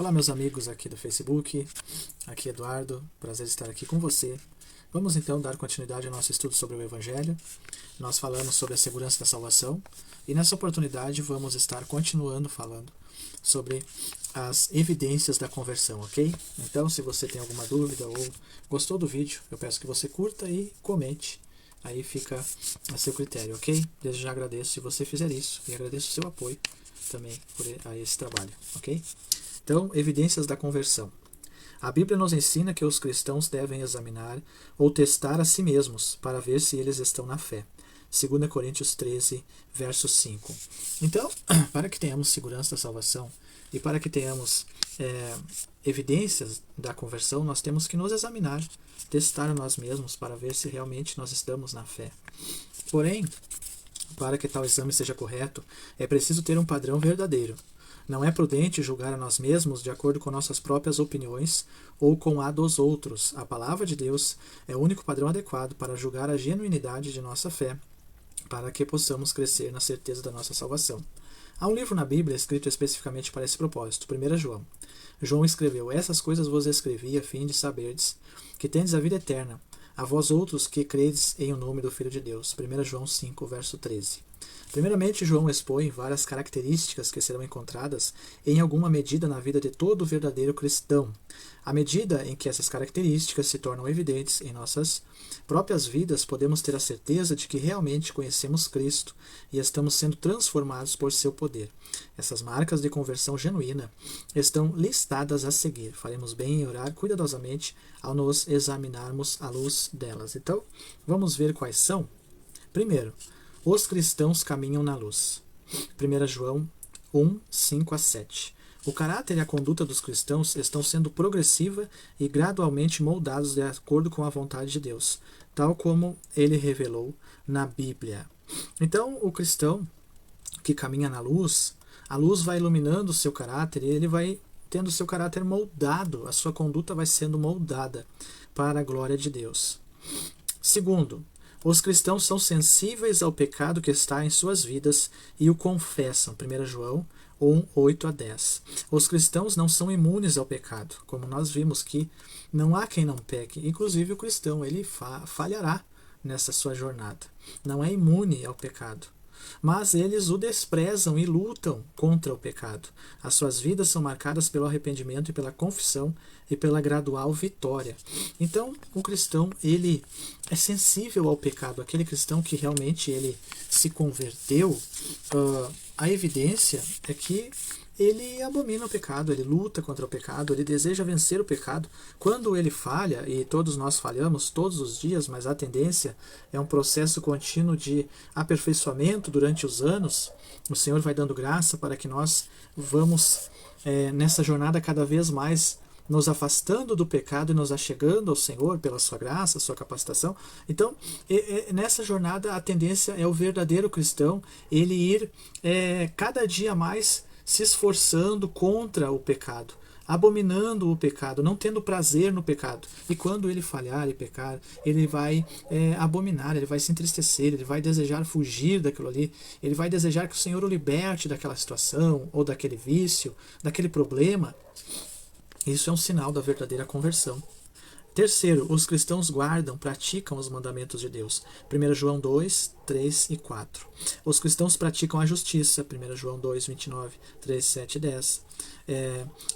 Olá, meus amigos aqui do Facebook, aqui Eduardo, prazer estar aqui com você. Vamos então dar continuidade ao nosso estudo sobre o Evangelho. Nós falamos sobre a segurança da salvação e nessa oportunidade vamos estar continuando falando sobre as evidências da conversão, ok? Então, se você tem alguma dúvida ou gostou do vídeo, eu peço que você curta e comente. Aí fica a seu critério, ok? Desde já agradeço se você fizer isso e agradeço o seu apoio também a esse trabalho, ok? Então, evidências da conversão. A Bíblia nos ensina que os cristãos devem examinar ou testar a si mesmos para ver se eles estão na fé. 2 Coríntios 13, verso 5. Então, para que tenhamos segurança da salvação e para que tenhamos evidências da conversão, nós temos que nos examinar, testar a nós mesmos para ver se realmente nós estamos na fé. Porém, para que tal exame seja correto, é preciso ter um padrão verdadeiro. Não é prudente julgar a nós mesmos de acordo com nossas próprias opiniões ou com a dos outros. A palavra de Deus é o único padrão adequado para julgar a genuinidade de nossa fé, para que possamos crescer na certeza da nossa salvação. Há um livro na Bíblia escrito especificamente para esse propósito, 1 João. João escreveu: essas coisas vos escrevi a fim de saberdes que tendes a vida eterna, a vós outros que credes em o nome do Filho de Deus. 1 João 5, verso 13. Primeiramente, João expõe várias características que serão encontradas em alguma medida na vida de todo verdadeiro cristão. À medida em que essas características se tornam evidentes em nossas próprias vidas, podemos ter a certeza de que realmente conhecemos Cristo e estamos sendo transformados por seu poder. Essas marcas de conversão genuína estão listadas a seguir. Faremos bem em orar cuidadosamente ao nos examinarmos à luz delas. Então, vamos ver quais são. Primeiro, os cristãos caminham na luz. 1 João 1, 5 a 7. O caráter e a conduta dos cristãos estão sendo progressiva e gradualmente moldados de acordo com a vontade de Deus, tal como ele revelou na Bíblia. Então, o cristão que caminha na luz, a luz vai iluminando o seu caráter e ele vai tendo o seu caráter moldado, a sua conduta vai sendo moldada para a glória de Deus. Segundo, os cristãos são sensíveis ao pecado que está em suas vidas e o confessam. 1 João 1, 8 a 10. Os cristãos não são imunes ao pecado, como nós vimos que não há quem não peque. Inclusive o cristão, ele falhará nessa sua jornada. Não é imune ao pecado. Mas eles o desprezam e lutam contra o pecado. As suas vidas são marcadas pelo arrependimento e pela confissão e pela gradual vitória. Então, o cristão, ele é sensível ao pecado. Aquele cristão que realmente ele se converteu, a evidência é que ele abomina o pecado, ele luta contra o pecado, ele deseja vencer o pecado. Quando ele falha, e todos nós falhamos todos os dias, mas a tendência é um processo contínuo de aperfeiçoamento durante os anos, o Senhor vai dando graça para que nós vamos nessa jornada cada vez mais nos afastando do pecado e nos achegando ao Senhor pela sua graça, sua capacitação. Então, nessa jornada a tendência é o verdadeiro cristão, ele ir cada dia mais se esforçando contra o pecado, abominando o pecado, não tendo prazer no pecado. E quando ele falhar e pecar, ele vai abominar, ele vai se entristecer, ele vai desejar fugir daquilo ali, ele vai desejar que o Senhor o liberte daquela situação, ou daquele vício, daquele problema. Isso é um sinal da verdadeira conversão. Terceiro, os cristãos guardam, praticam os mandamentos de Deus. 1 João 2, 3 e 4. Os cristãos praticam a justiça. 1 João 2, 29, 3, 7 e 10.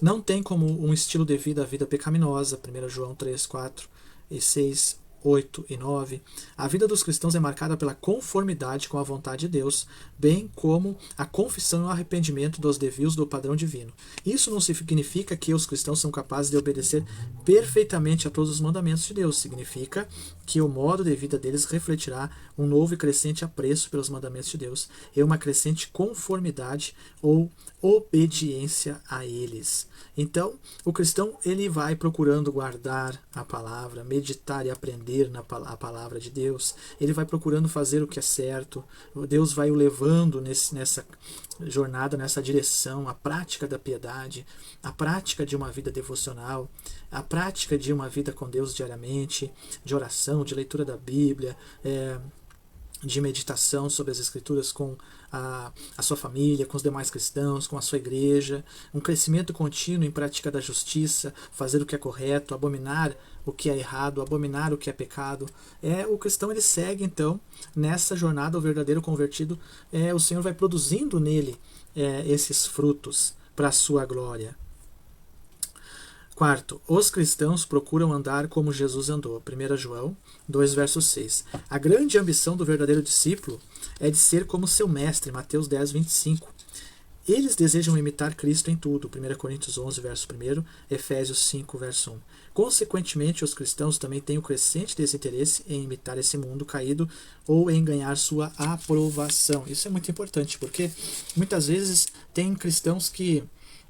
Não tem como um estilo de vida a vida pecaminosa. 1 João 3, 4 e 6, 8 e 9. A vida dos cristãos é marcada pela conformidade com a vontade de Deus, bem como a confissão e o arrependimento dos desvios do padrão divino. Isso não significa que os cristãos são capazes de obedecer perfeitamente a todos os mandamentos de Deus. Significa que o modo de vida deles refletirá um novo e crescente apreço pelos mandamentos de Deus e uma crescente conformidade ou obediência a eles. Então, o cristão ele vai procurando guardar a palavra, meditar e aprender a palavra de Deus. Ele vai procurando fazer o que é certo. Deus vai o levando nessa jornada, nessa direção, a prática da piedade, a prática de uma vida devocional, a prática de uma vida com Deus diariamente, de oração, de leitura da Bíblia, de meditação sobre as Escrituras com a sua família, com os demais cristãos, com a sua igreja, um crescimento contínuo em prática da justiça, fazer o que é correto, abominar o que é errado, abominar o que é pecado. O cristão ele segue então nessa jornada, o verdadeiro convertido, o Senhor vai produzindo nele esses frutos para a sua glória. Quarto, os cristãos procuram andar como Jesus andou. 1 João 2, verso 6. A grande ambição do verdadeiro discípulo é de ser como seu mestre. Mateus 10, 25. Eles desejam imitar Cristo em tudo. 1 Coríntios 11, verso 1. Efésios 5, verso 1. Consequentemente, os cristãos também têm o crescente desinteresse em imitar esse mundo caído ou em ganhar sua aprovação. Isso é muito importante, porque muitas vezes tem cristãos que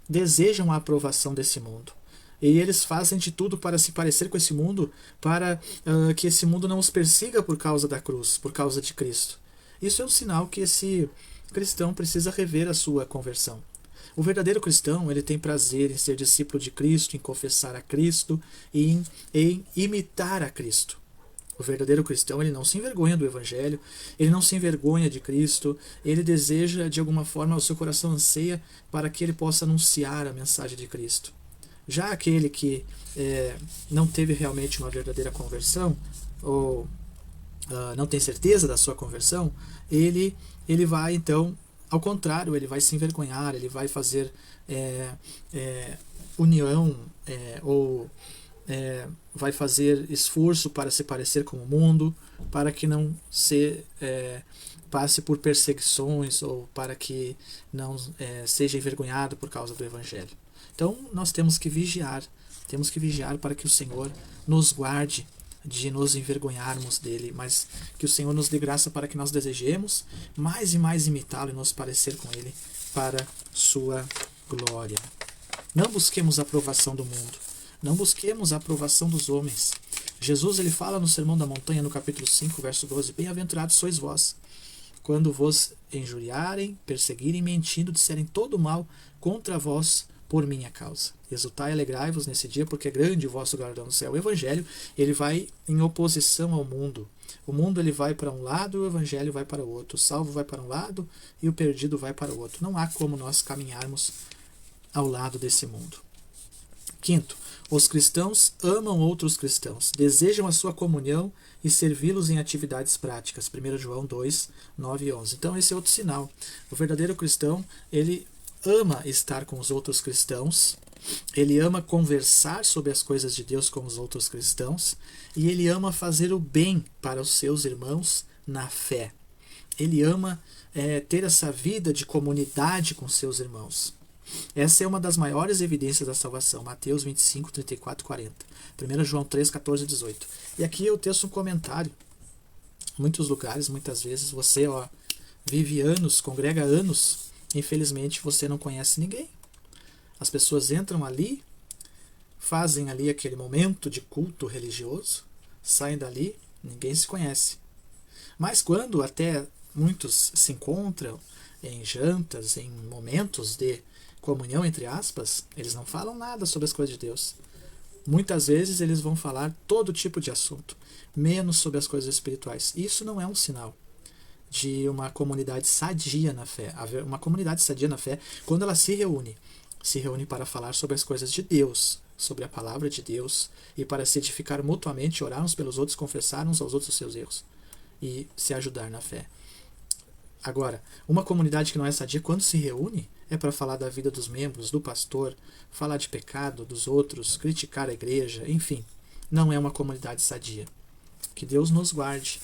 desejam a aprovação desse mundo. E eles fazem de tudo para se parecer com esse mundo, para que esse mundo não os persiga por causa da cruz, por causa de Cristo. Isso é um sinal que esse cristão precisa rever a sua conversão. O verdadeiro cristão, ele tem prazer em ser discípulo de Cristo, em confessar a Cristo e em imitar a Cristo. O verdadeiro cristão, ele não se envergonha do Evangelho, ele não se envergonha de Cristo, ele deseja, de alguma forma, o seu coração anseia para que ele possa anunciar a mensagem de Cristo. Já aquele que não teve realmente uma verdadeira conversão, ou não tem certeza da sua conversão, ele vai então, ao contrário, ele vai se envergonhar, ele vai fazer união, ou vai fazer esforço para se parecer com o mundo, para que não se passe por perseguições, ou para que não seja envergonhado por causa do Evangelho. Então, nós temos que vigiar para que o Senhor nos guarde de nos envergonharmos dele, mas que o Senhor nos dê graça para que nós desejemos mais e mais imitá-lo e nos parecer com ele para sua glória. Não busquemos a aprovação do mundo, não busquemos a aprovação dos homens. Jesus ele fala no Sermão da Montanha, no capítulo 5, verso 12, bem-aventurados sois vós, quando vos injuriarem, perseguirem, mentindo, disserem todo mal contra vós, por minha causa. Exultai e alegrai-vos nesse dia, porque é grande o vosso galardão no céu. O Evangelho, ele vai em oposição ao mundo. O mundo ele vai para um lado e o Evangelho vai para o outro. O salvo vai para um lado e o perdido vai para o outro. Não há como nós caminharmos ao lado desse mundo. Quinto, os cristãos amam outros cristãos, desejam a sua comunhão e servi-los em atividades práticas. 1 João 2, 9 e 11. Então esse é outro sinal. O verdadeiro cristão, ele ama estar com os outros cristãos, ele ama conversar sobre as coisas de Deus com os outros cristãos, e ele ama fazer o bem para os seus irmãos na fé. Ele ama ter essa vida de comunidade com seus irmãos. Essa é uma das maiores evidências da salvação. Mateus 25, 34, 40. 1 João 3, 14 e 18. E aqui eu teço um comentário. Em muitos lugares, muitas vezes, você vive anos, congrega anos, infelizmente você não conhece ninguém. As pessoas entram ali, fazem ali aquele momento de culto religioso, saem dali, ninguém se conhece. Mas quando até muitos se encontram em jantas, em momentos de comunhão, entre aspas, eles não falam nada sobre as coisas de Deus. Muitas vezes eles vão falar todo tipo de assunto, menos sobre as coisas espirituais. Isso não é um sinal de uma comunidade sadia na fé. Uma comunidade sadia na fé, quando ela se reúne para falar sobre as coisas de Deus, sobre a palavra de Deus, e para se edificar mutuamente, orar uns pelos outros, confessar uns aos outros os seus erros e se ajudar na fé. Agora, uma comunidade que não é sadia, quando se reúne, é para falar da vida dos membros, do pastor, falar de pecado dos outros, criticar a igreja, enfim, não é uma comunidade sadia. Que Deus nos guarde.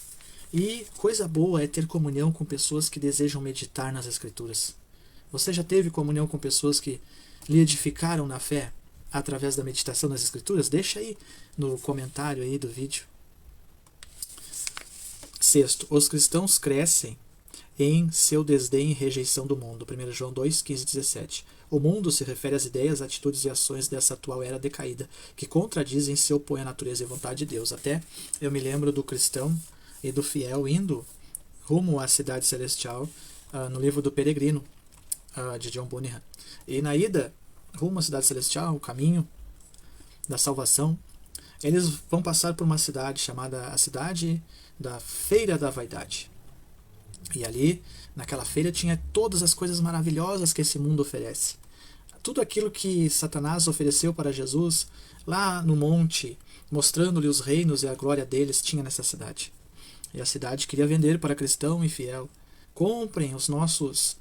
E coisa boa é ter comunhão com pessoas que desejam meditar nas Escrituras. Você já teve comunhão com pessoas que lhe edificaram na fé através da meditação nas Escrituras? Deixa aí no comentário aí do vídeo. Sexto, os cristãos crescem em seu desdém e rejeição do mundo. 1 João 2, 15 e 17. O mundo se refere às ideias, atitudes e ações dessa atual era decaída, que contradizem e se opõem à natureza e vontade de Deus. Até eu me lembro do cristão e do fiel indo rumo à cidade celestial no livro do Peregrino, de John Bunyan. E na ida rumo à cidade celestial, o caminho da salvação, eles vão passar por uma cidade chamada a cidade da Feira da Vaidade. E ali, naquela feira, tinha todas as coisas maravilhosas que esse mundo oferece. Tudo aquilo que Satanás ofereceu para Jesus lá no monte, mostrando-lhe os reinos e a glória deles, tinha nessa cidade. E a cidade queria vender para cristão e fiel. Comprem as nossas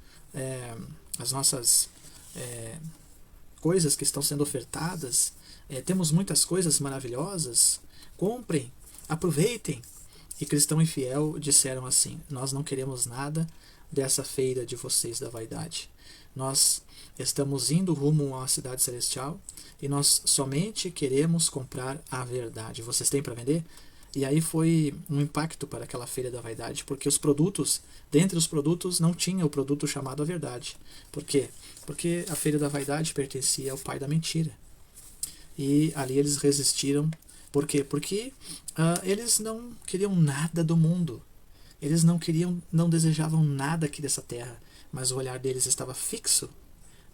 coisas que estão sendo ofertadas. Temos muitas coisas maravilhosas. Comprem, aproveitem. E cristão e fiel disseram assim: nós não queremos nada dessa feira de vocês da vaidade. Nós estamos indo rumo à cidade celestial e nós somente queremos comprar a verdade. Vocês têm para vender? E aí foi um impacto para aquela feira da vaidade, porque os produtos, dentre os produtos, não tinha o produto chamado a verdade. Por quê? Porque a feira da vaidade pertencia ao pai da mentira. E ali eles resistiram. Por quê? Porque eles não queriam nada do mundo. Eles não desejavam nada aqui dessa terra, mas o olhar deles estava fixo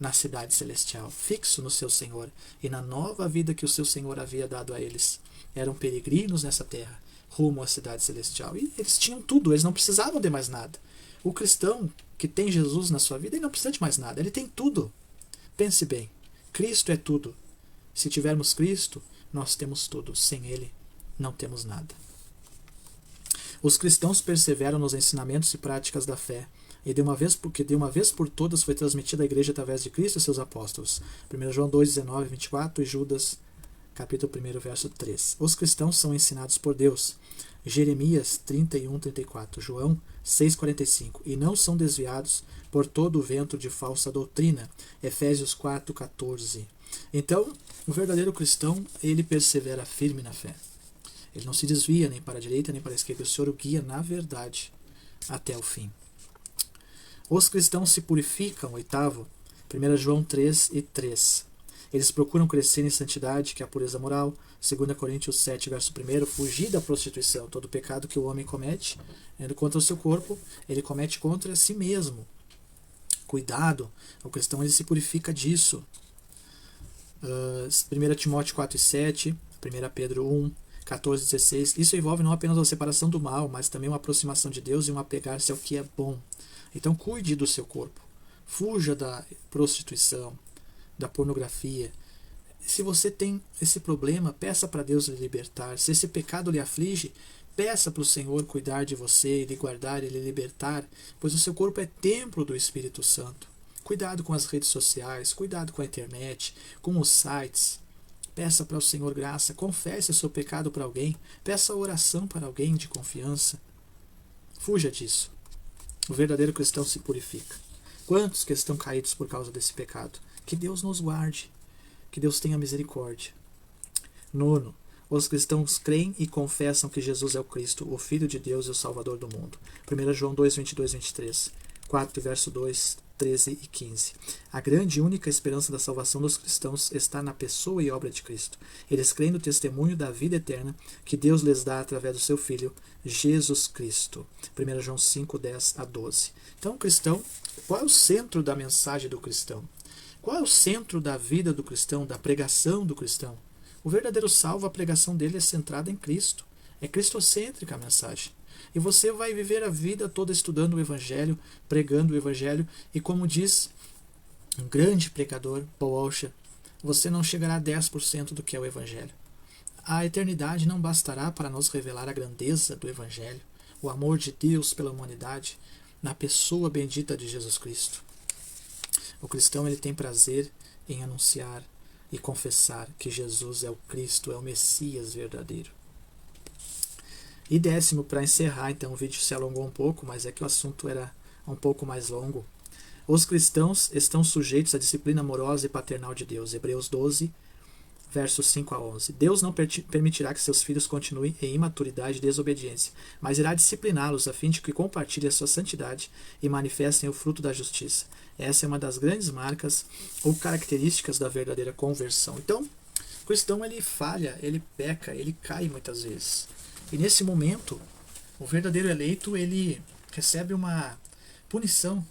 na cidade celestial, fixo no seu Senhor e na nova vida que o seu Senhor havia dado a eles. Eram peregrinos nessa terra, rumo à cidade celestial. E eles tinham tudo, eles não precisavam de mais nada. O cristão que tem Jesus na sua vida, ele não precisa de mais nada, ele tem tudo. Pense bem, Cristo é tudo. Se tivermos Cristo, nós temos tudo. Sem Ele, não temos nada. Os cristãos perseveram nos ensinamentos e práticas da fé, e de uma vez por todas foi transmitida à igreja através de Cristo e seus apóstolos. 1 João 2, 19, 24 e Judas, capítulo 1, verso 3. Os cristãos são ensinados por Deus. Jeremias 31, 34, João 6, 45. E não são desviados por todo o vento de falsa doutrina. Efésios 4, 14. Então, o verdadeiro cristão, ele persevera firme na fé. Ele não se desvia nem para a direita nem para a esquerda. O Senhor o guia na verdade até o fim. Os cristãos se purificam, 8º, 1 João 3 e 3. Eles procuram crescer em santidade, que é a pureza moral. 2 Coríntios 7, verso 1, fugir da prostituição. Todo pecado que o homem comete contra o seu corpo, ele comete contra si mesmo. Cuidado, o cristão ele se purifica disso. 1 Timóteo 4 e 7, 1 Pedro 1, 14 e 16. Isso envolve não apenas a separação do mal, mas também uma aproximação de Deus e um apegar-se ao que é bom. Então cuide do seu corpo. Fuja da prostituição, da pornografia. Se você tem esse problema, peça para Deus lhe libertar. Se esse pecado lhe aflige, peça para o Senhor cuidar de você, lhe guardar e lhe libertar, pois o seu corpo é templo do Espírito Santo. Cuidado com as redes sociais, cuidado com a internet, com os sites. Peça para o Senhor graça, confesse o seu pecado para alguém, peça oração para alguém de confiança. Fuja disso. O verdadeiro cristão se purifica. Quantos que estão caídos por causa desse pecado? Que Deus nos guarde. Que Deus tenha misericórdia. 9. Os cristãos creem e confessam que Jesus é o Cristo, o Filho de Deus e o Salvador do mundo. 1 João 2, 22, 23. 4, verso 2, 13 e 15. A grande e única esperança da salvação dos cristãos está na pessoa e obra de Cristo. Eles creem no testemunho da vida eterna que Deus lhes dá através do seu Filho, Jesus Cristo. 1 João 5, 10 a 12. Então, o cristão, qual é o centro da mensagem do cristão? Qual é o centro da vida do cristão, da pregação do cristão? O verdadeiro salvo, a pregação dele é centrada em Cristo. É cristocêntrica a mensagem. E você vai viver a vida toda estudando o Evangelho, pregando o Evangelho, e como diz um grande pregador, Paul Washer, você não chegará a 10% do que é o Evangelho. A eternidade não bastará para nos revelar a grandeza do Evangelho, o amor de Deus pela humanidade, na pessoa bendita de Jesus Cristo. O cristão ele tem prazer em anunciar e confessar que Jesus é o Cristo, é o Messias verdadeiro. E 10º, para encerrar, então o vídeo se alongou um pouco, mas é que o assunto era um pouco mais longo. Os cristãos estão sujeitos à disciplina amorosa e paternal de Deus. Hebreus 12, versos 5 a 11. Deus não permitirá que seus filhos continuem em imaturidade e desobediência, mas irá discipliná-los a fim de que compartilhem a sua santidade e manifestem o fruto da justiça. Essa é uma das grandes marcas ou características da verdadeira conversão. Então, o cristão ele falha, ele peca, ele cai muitas vezes. E nesse momento, o verdadeiro eleito ele recebe uma punição,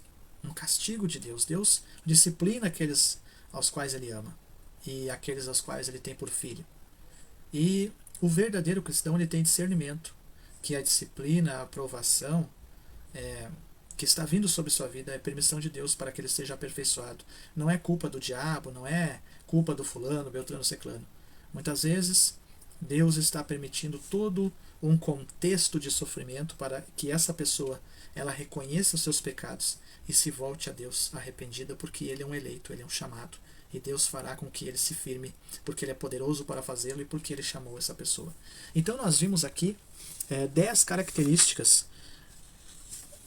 um castigo de Deus. Deus disciplina aqueles aos quais ele ama e aqueles aos quais ele tem por filho. E o verdadeiro cristão ele tem discernimento, que a disciplina, a aprovação, que está vindo sobre sua vida é permissão de Deus para que ele seja aperfeiçoado. Não é culpa do diabo, não é culpa do fulano, beltrano, ciclano. Muitas vezes Deus está permitindo todo um contexto de sofrimento para que essa pessoa ela reconheça os seus pecados e se volte a Deus arrependida, porque ele é um eleito, ele é um chamado. E Deus fará com que ele se firme, porque ele é poderoso para fazê-lo e porque ele chamou essa pessoa. Então nós vimos aqui 10 características,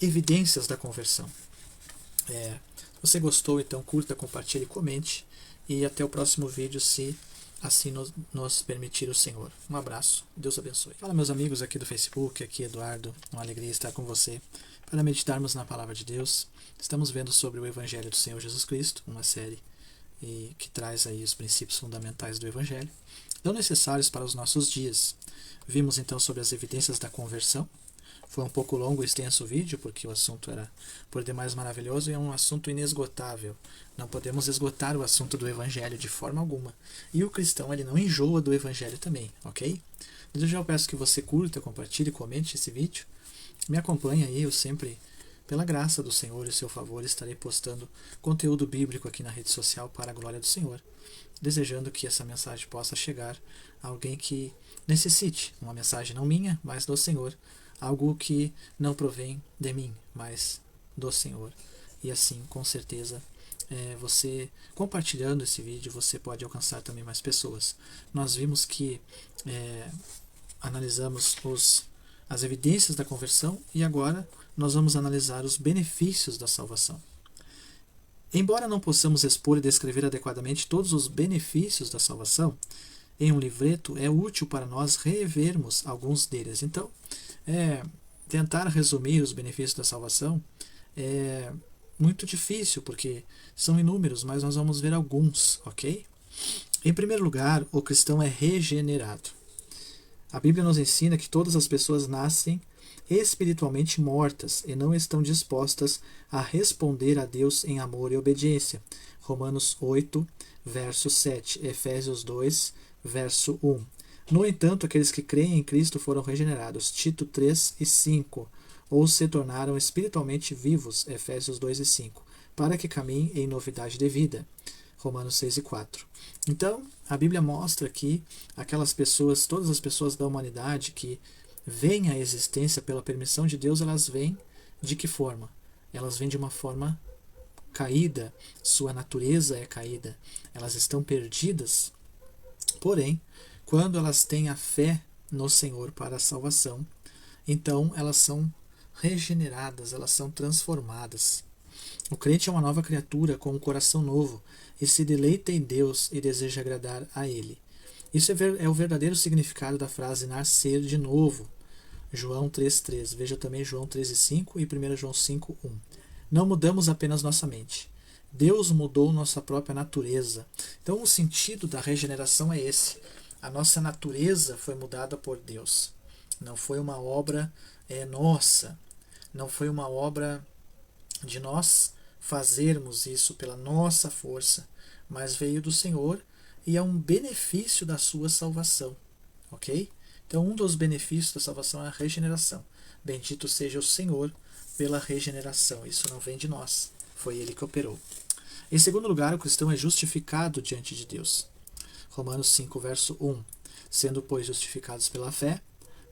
evidências da conversão. Se você gostou, então curta, compartilhe, comente. E até o próximo vídeo, se assim nos permitir o Senhor. Um abraço, Deus abençoe. Fala, meus amigos aqui do Facebook, aqui Eduardo, uma alegria estar com você para meditarmos na Palavra de Deus. Estamos vendo sobre o Evangelho do Senhor Jesus Cristo, uma série que traz aí os princípios fundamentais do Evangelho, tão necessários para os nossos dias. Vimos então sobre as evidências da conversão. Foi um pouco longo e extenso o vídeo, porque o assunto era por demais maravilhoso e é um assunto inesgotável. Não podemos esgotar o assunto do Evangelho de forma alguma. E o cristão, ele não enjoa do Evangelho também, ok? Desde já eu peço que você curta, compartilhe, comente esse vídeo. Me acompanhe aí, eu sempre, pela graça do Senhor e seu favor, estarei postando conteúdo bíblico aqui na rede social para a glória do Senhor, desejando que essa mensagem possa chegar a alguém que necessite. Uma mensagem não minha, mas do Senhor. Algo que não provém de mim, mas do Senhor. E assim, com certeza, você compartilhando esse vídeo, você pode alcançar também mais pessoas. Nós vimos que analisamos as evidências da conversão e agora nós vamos analisar os benefícios da salvação. Embora não possamos expor e descrever adequadamente todos os benefícios da salvação, em um livreto é útil para nós revermos alguns deles. Então, tentar resumir os benefícios da salvação é muito difícil, porque são inúmeros, mas nós vamos ver alguns, ok? Em primeiro lugar, o cristão é regenerado. A Bíblia nos ensina que todas as pessoas nascem espiritualmente mortas e não estão dispostas a responder a Deus em amor e obediência. Romanos 8, verso 7, Efésios 2, verso 1. No entanto, aqueles que creem em Cristo foram regenerados, Tito 3 e 5, ou se tornaram espiritualmente vivos, Efésios 2 e 5, para que caminhem em novidade de vida, Romanos 6 e 4. Então, a Bíblia mostra que aquelas pessoas, todas as pessoas da humanidade que veem a existência pela permissão de Deus, elas vêm de que forma? Elas vêm de uma forma caída, sua natureza é caída, elas estão perdidas, porém, quando elas têm a fé no Senhor para a salvação, então elas são regeneradas, elas são transformadas. O crente é uma nova criatura com um coração novo e se deleita em Deus e deseja agradar a Ele. Isso é o verdadeiro significado da frase nascer de novo. João 3,3. Veja também João 13,5 e 1 João 5,1. Não mudamos apenas nossa mente. Deus mudou nossa própria natureza. Então o sentido da regeneração é esse. A nossa natureza foi mudada por Deus. Não foi uma obra nossa. Não foi uma obra de nós fazermos isso pela nossa força, mas veio do Senhor e é um benefício da sua salvação. Ok? Então um dos benefícios da salvação é a regeneração. Bendito seja o Senhor pela regeneração. Isso não vem de nós. Foi Ele que operou. Em segundo lugar, o cristão é justificado diante de Deus. Romanos 5, verso 1. Sendo, pois, justificados pela fé,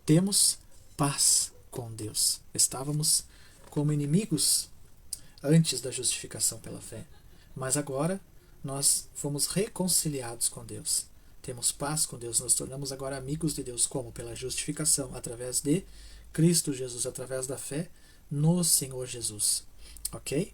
temos paz com Deus. Estávamos como inimigos antes da justificação pela fé, mas agora nós fomos reconciliados com Deus. Temos paz com Deus, nos tornamos agora amigos de Deus. Como? Pela justificação, através de Cristo Jesus, através da fé no Senhor Jesus. Ok?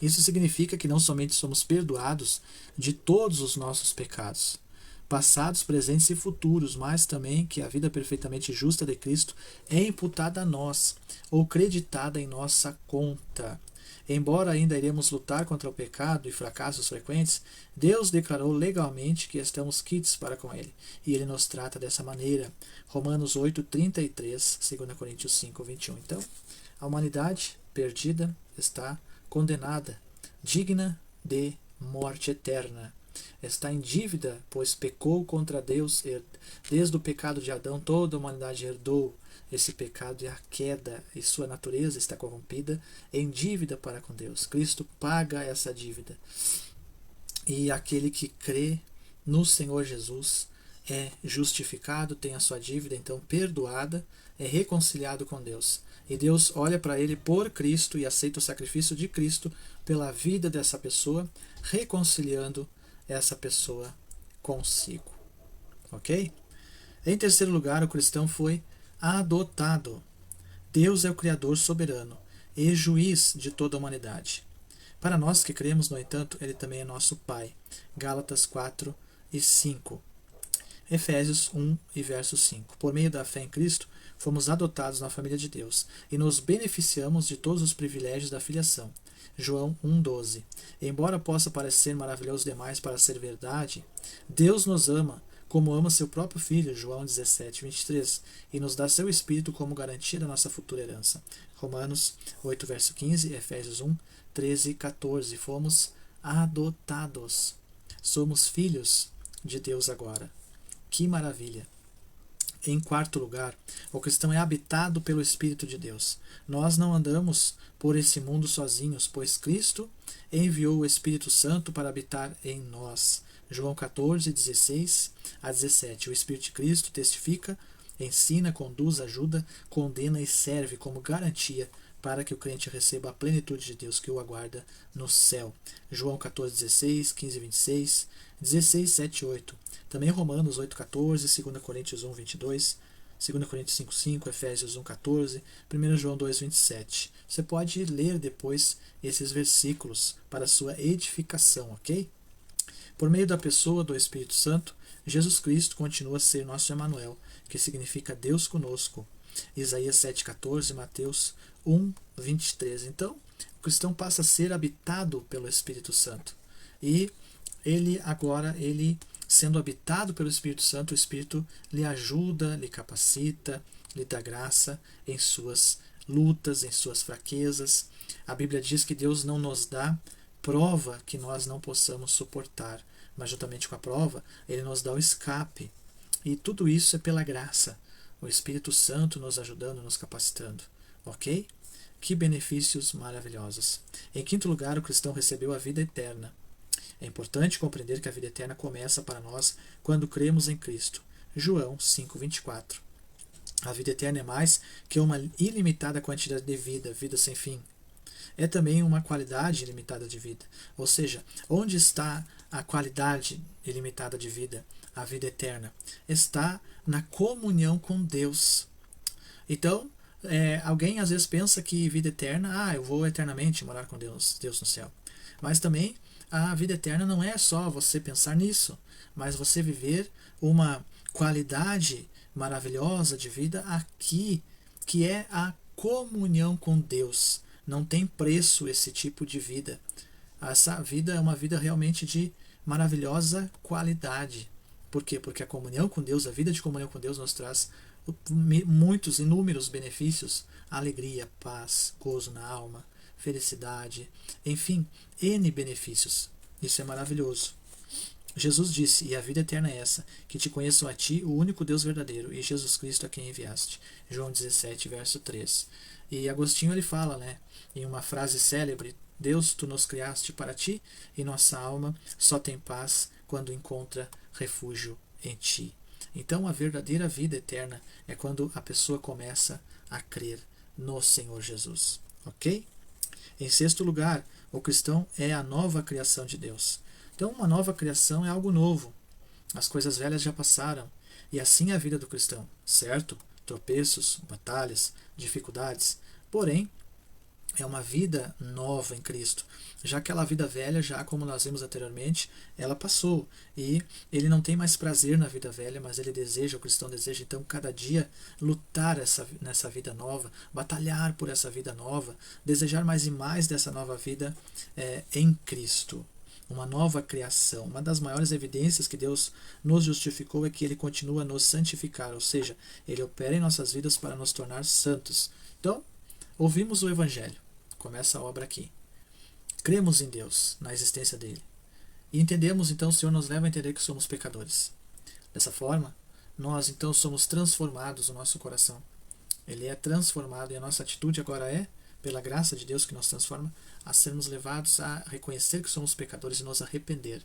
Isso significa que não somente somos perdoados de todos os nossos pecados, passados, presentes e futuros, mas também que a vida perfeitamente justa de Cristo é imputada a nós, ou creditada em nossa conta. Embora ainda iremos lutar contra o pecado e fracassos frequentes, Deus declarou legalmente que estamos quites para com Ele, e Ele nos trata dessa maneira. Romanos 8, 33, 2 Coríntios 5, 21. Então, a humanidade perdida está condenada, digna de morte eterna. está em dívida, pois pecou contra Deus. Desde o pecado de Adão, toda a humanidade herdou esse pecado e a queda, e sua natureza está corrompida, em dívida para com Deus. Cristo paga essa dívida. E aquele que crê no Senhor Jesus é justificado, tem a sua dívida então perdoada, é reconciliado com Deus. E Deus olha para ele por Cristo e aceita o sacrifício de Cristo pela vida dessa pessoa, reconciliando essa pessoa consigo. Ok? Em terceiro lugar, o cristão foi adotado. Deus é o Criador soberano e juiz de toda a humanidade. Para nós que cremos, no entanto, Ele também é nosso Pai. Gálatas 4 e 5. Efésios 1 e verso 5. Por meio da fé em Cristo, fomos adotados na família de Deus e nos beneficiamos de todos os privilégios da filiação. João 1,12. Embora possa parecer maravilhoso demais para ser verdade, Deus nos ama como ama seu próprio Filho, João 17:23, e nos dá seu Espírito como garantia da nossa futura herança. Romanos 8, verso 15, Efésios 1, 13 e 14. Fomos adotados. Somos filhos de Deus agora. Que maravilha! Em quarto lugar, o cristão é habitado pelo Espírito de Deus. Nós não andamos por esse mundo sozinhos, pois Cristo enviou o Espírito Santo para habitar em nós. João 14, 16 a 17. O Espírito de Cristo testifica, ensina, conduz, ajuda, condena e serve como garantia para que o crente receba a plenitude de Deus que o aguarda no céu. João 14, 16, 15, 26, 16, 7 e 8. Também Romanos 8, 14, 2 Coríntios 1, 22, 2 Coríntios 5, 5, Efésios 1, 14, 1 João 2, 27. Você pode ler depois esses versículos para sua edificação, ok? Por meio da pessoa do Espírito Santo, Jesus Cristo continua a ser nosso Emanuel, que significa Deus conosco. Isaías 7,14, Mateus 1, 23. Então, o cristão passa a ser habitado pelo Espírito Santo. E ele sendo habitado pelo Espírito Santo, o Espírito lhe ajuda, lhe capacita, lhe dá graça em suas lutas, em suas fraquezas. A Bíblia diz que Deus não nos dá prova que nós não possamos suportar, mas juntamente com a prova, Ele nos dá o escape. E tudo isso é pela graça. O Espírito Santo nos ajudando, nos capacitando. Ok? Que benefícios maravilhosos. Em quinto lugar, o cristão recebeu a vida eterna. É importante compreender que a vida eterna começa para nós quando cremos em Cristo. João 5:24. A vida eterna é mais que uma ilimitada quantidade de vida, vida sem fim. É também uma qualidade ilimitada de vida. Ou seja, onde está a qualidade ilimitada de vida, a vida eterna? Está na comunhão com Deus. Então, alguém às vezes pensa que vida eterna, eu vou eternamente morar com Deus no céu. Mas também a vida eterna não é só você pensar nisso, mas você viver uma qualidade maravilhosa de vida aqui, que é a comunhão com Deus. Não tem preço esse tipo de vida. Essa vida é uma vida realmente de maravilhosa qualidade. Por quê? Porque a comunhão com Deus, a vida de comunhão com Deus nos traz muitos, inúmeros benefícios. Alegria, paz, gozo na alma, felicidade, enfim, N benefícios. Isso é maravilhoso. Jesus disse, e a vida eterna é essa, que te conheçam a ti, o único Deus verdadeiro, e Jesus Cristo a quem enviaste. João 17, verso 3. E Agostinho ele fala, em uma frase célebre, Deus, tu nos criaste para ti, e nossa alma só tem paz quando encontra refúgio em ti. Então a verdadeira vida eterna é quando a pessoa começa a crer no Senhor Jesus. Ok? Em sexto lugar, o cristão é a nova criação de Deus. Então uma nova criação é algo novo. As coisas velhas já passaram. E assim é a vida do cristão, certo? Tropeços, batalhas, dificuldades. Porém, é uma vida nova em Cristo. Já aquela vida velha, já como nós vimos anteriormente, ela passou. E ele não tem mais prazer na vida velha, mas ele deseja, o cristão deseja então cada dia lutar nessa vida nova, batalhar por essa vida nova, desejar mais e mais dessa nova vida em Cristo. Uma nova criação. Uma das maiores evidências que Deus nos justificou é que Ele continua a nos santificar, ou seja, Ele opera em nossas vidas para nos tornar santos. Então, ouvimos o Evangelho. Começa a obra aqui. Cremos em Deus, na existência dele. E entendemos, então, o Senhor nos leva a entender que somos pecadores. Dessa forma, nós então somos transformados no nosso coração. Ele é transformado e a nossa atitude agora é, pela graça de Deus que nos transforma, a sermos levados a reconhecer que somos pecadores e nos arrepender.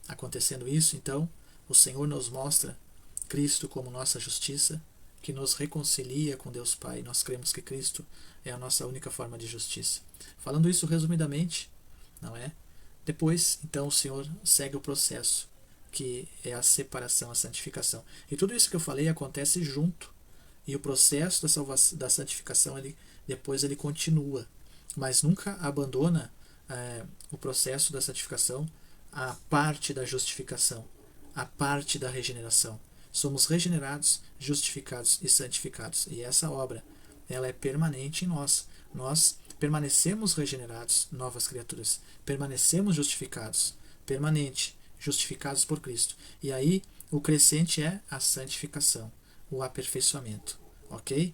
Acontecendo isso, então, o Senhor nos mostra Cristo como nossa justiça, que nos reconcilia com Deus Pai. Nós cremos que Cristo é a nossa única forma de justiça. Falando isso resumidamente, não é? Depois, então, o Senhor segue o processo, que é a separação, a santificação. E tudo isso que eu falei acontece junto. E o processo da santificação, depois ele continua. Mas nunca abandona o processo da santificação, a parte da justificação, a parte da regeneração. Somos regenerados, justificados e santificados. E essa obra, ela é permanente em nós. Nós permanecemos regenerados, novas criaturas. Permanecemos justificados, permanente, justificados por Cristo. E aí, o crescente é a santificação, o aperfeiçoamento. Ok?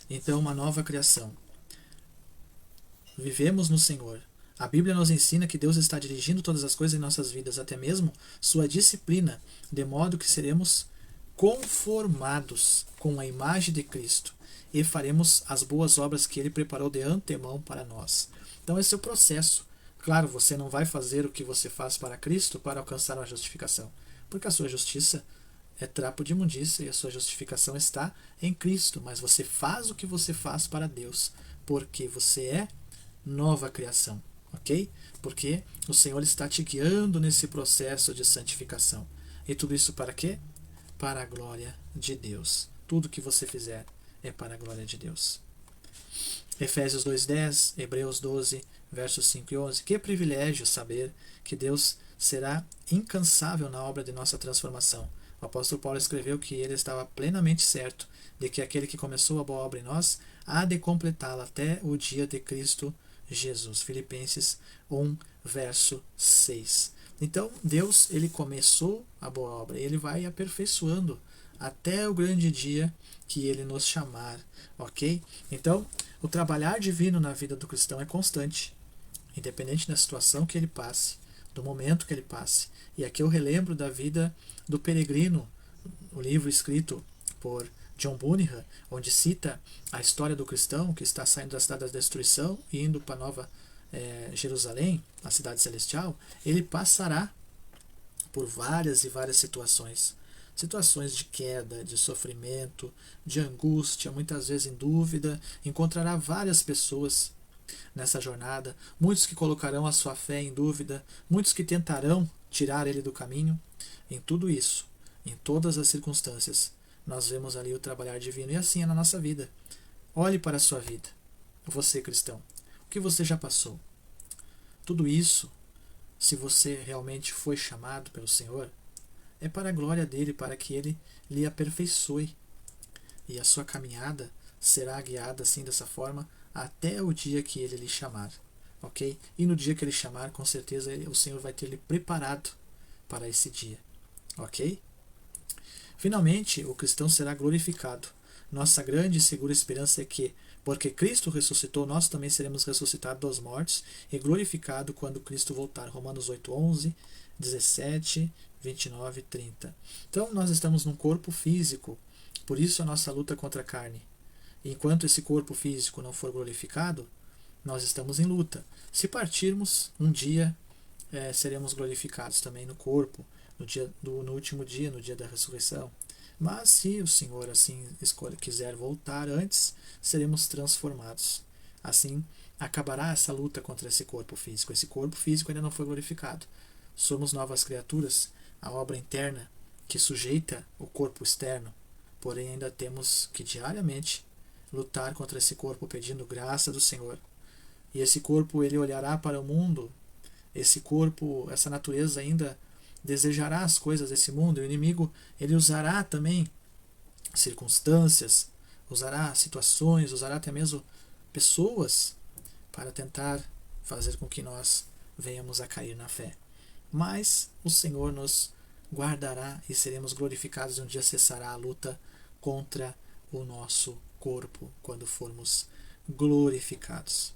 Então, uma nova criação. Vivemos no Senhor. A Bíblia nos ensina que Deus está dirigindo todas as coisas em nossas vidas, até mesmo sua disciplina, de modo que seremos conformados com a imagem de Cristo e faremos as boas obras que Ele preparou de antemão para nós. Então esse é o processo. Claro, você não vai fazer o que você faz para Cristo para alcançar uma justificação, porque a sua justiça é trapo de imundícia e a sua justificação está em Cristo, mas você faz o que você faz para Deus, porque você é nova criação. Ok? Porque o Senhor está te guiando nesse processo de santificação. E tudo isso para quê? Para a glória de Deus. Tudo que você fizer é para a glória de Deus. Efésios 2:10, Hebreus 12, versos 5 e 11. Que privilégio saber que Deus será incansável na obra de nossa transformação. O apóstolo Paulo escreveu que ele estava plenamente certo de que aquele que começou a boa obra em nós há de completá-la até o dia de Cristo Jesus. Filipenses 1, verso 6. Então, Deus, ele começou a boa obra, ele vai aperfeiçoando até o grande dia que ele nos chamar, ok? Então, o trabalhar divino na vida do cristão é constante, independente da situação que ele passe, do momento que ele passe. E aqui eu relembro da vida do peregrino, o livro escrito por John Bunyan, onde cita a história do cristão que está saindo da cidade da destruição e indo para Nova Jerusalém, a cidade celestial. Ele passará por várias e várias situações. Situações de queda, de sofrimento, de angústia, muitas vezes em dúvida. Encontrará várias pessoas nessa jornada, muitos que colocarão a sua fé em dúvida, muitos que tentarão tirar ele do caminho. Em tudo isso, em todas as circunstâncias, nós vemos ali o trabalhar divino. E assim é na nossa vida. Olhe para a sua vida, você cristão, o que você já passou. Tudo isso, se você realmente foi chamado pelo Senhor, é para a glória dele, para que ele lhe aperfeiçoe. E a sua caminhada será guiada assim, dessa forma, até o dia que ele lhe chamar. Ok? E no dia que ele chamar, com certeza o Senhor vai ter lhe preparado para esse dia. Ok? Finalmente, o cristão será glorificado. Nossa grande e segura esperança é que, porque Cristo ressuscitou, nós também seremos ressuscitados dos mortos e glorificados quando Cristo voltar. Romanos 8, 11, 17, 29 e 30. Então, nós estamos num corpo físico, por isso a nossa luta contra a carne. E enquanto esse corpo físico não for glorificado, nós estamos em luta. Se partirmos, um dia seremos glorificados também no corpo, no último dia, no dia da ressurreição. Mas se o Senhor assim quiser voltar antes, seremos transformados. Assim acabará essa luta contra esse corpo físico. Esse corpo físico ainda não foi glorificado. Somos novas criaturas, a obra interna que sujeita o corpo externo. Porém ainda temos que diariamente lutar contra esse corpo pedindo graça do Senhor. E esse corpo ele olhará para o mundo. Esse corpo, essa natureza ainda desejará as coisas desse mundo. O inimigo ele usará também circunstâncias, usará situações, usará até mesmo pessoas para tentar fazer com que nós venhamos a cair na fé. Mas o Senhor nos guardará e seremos glorificados e um dia cessará a luta contra o nosso corpo quando formos glorificados.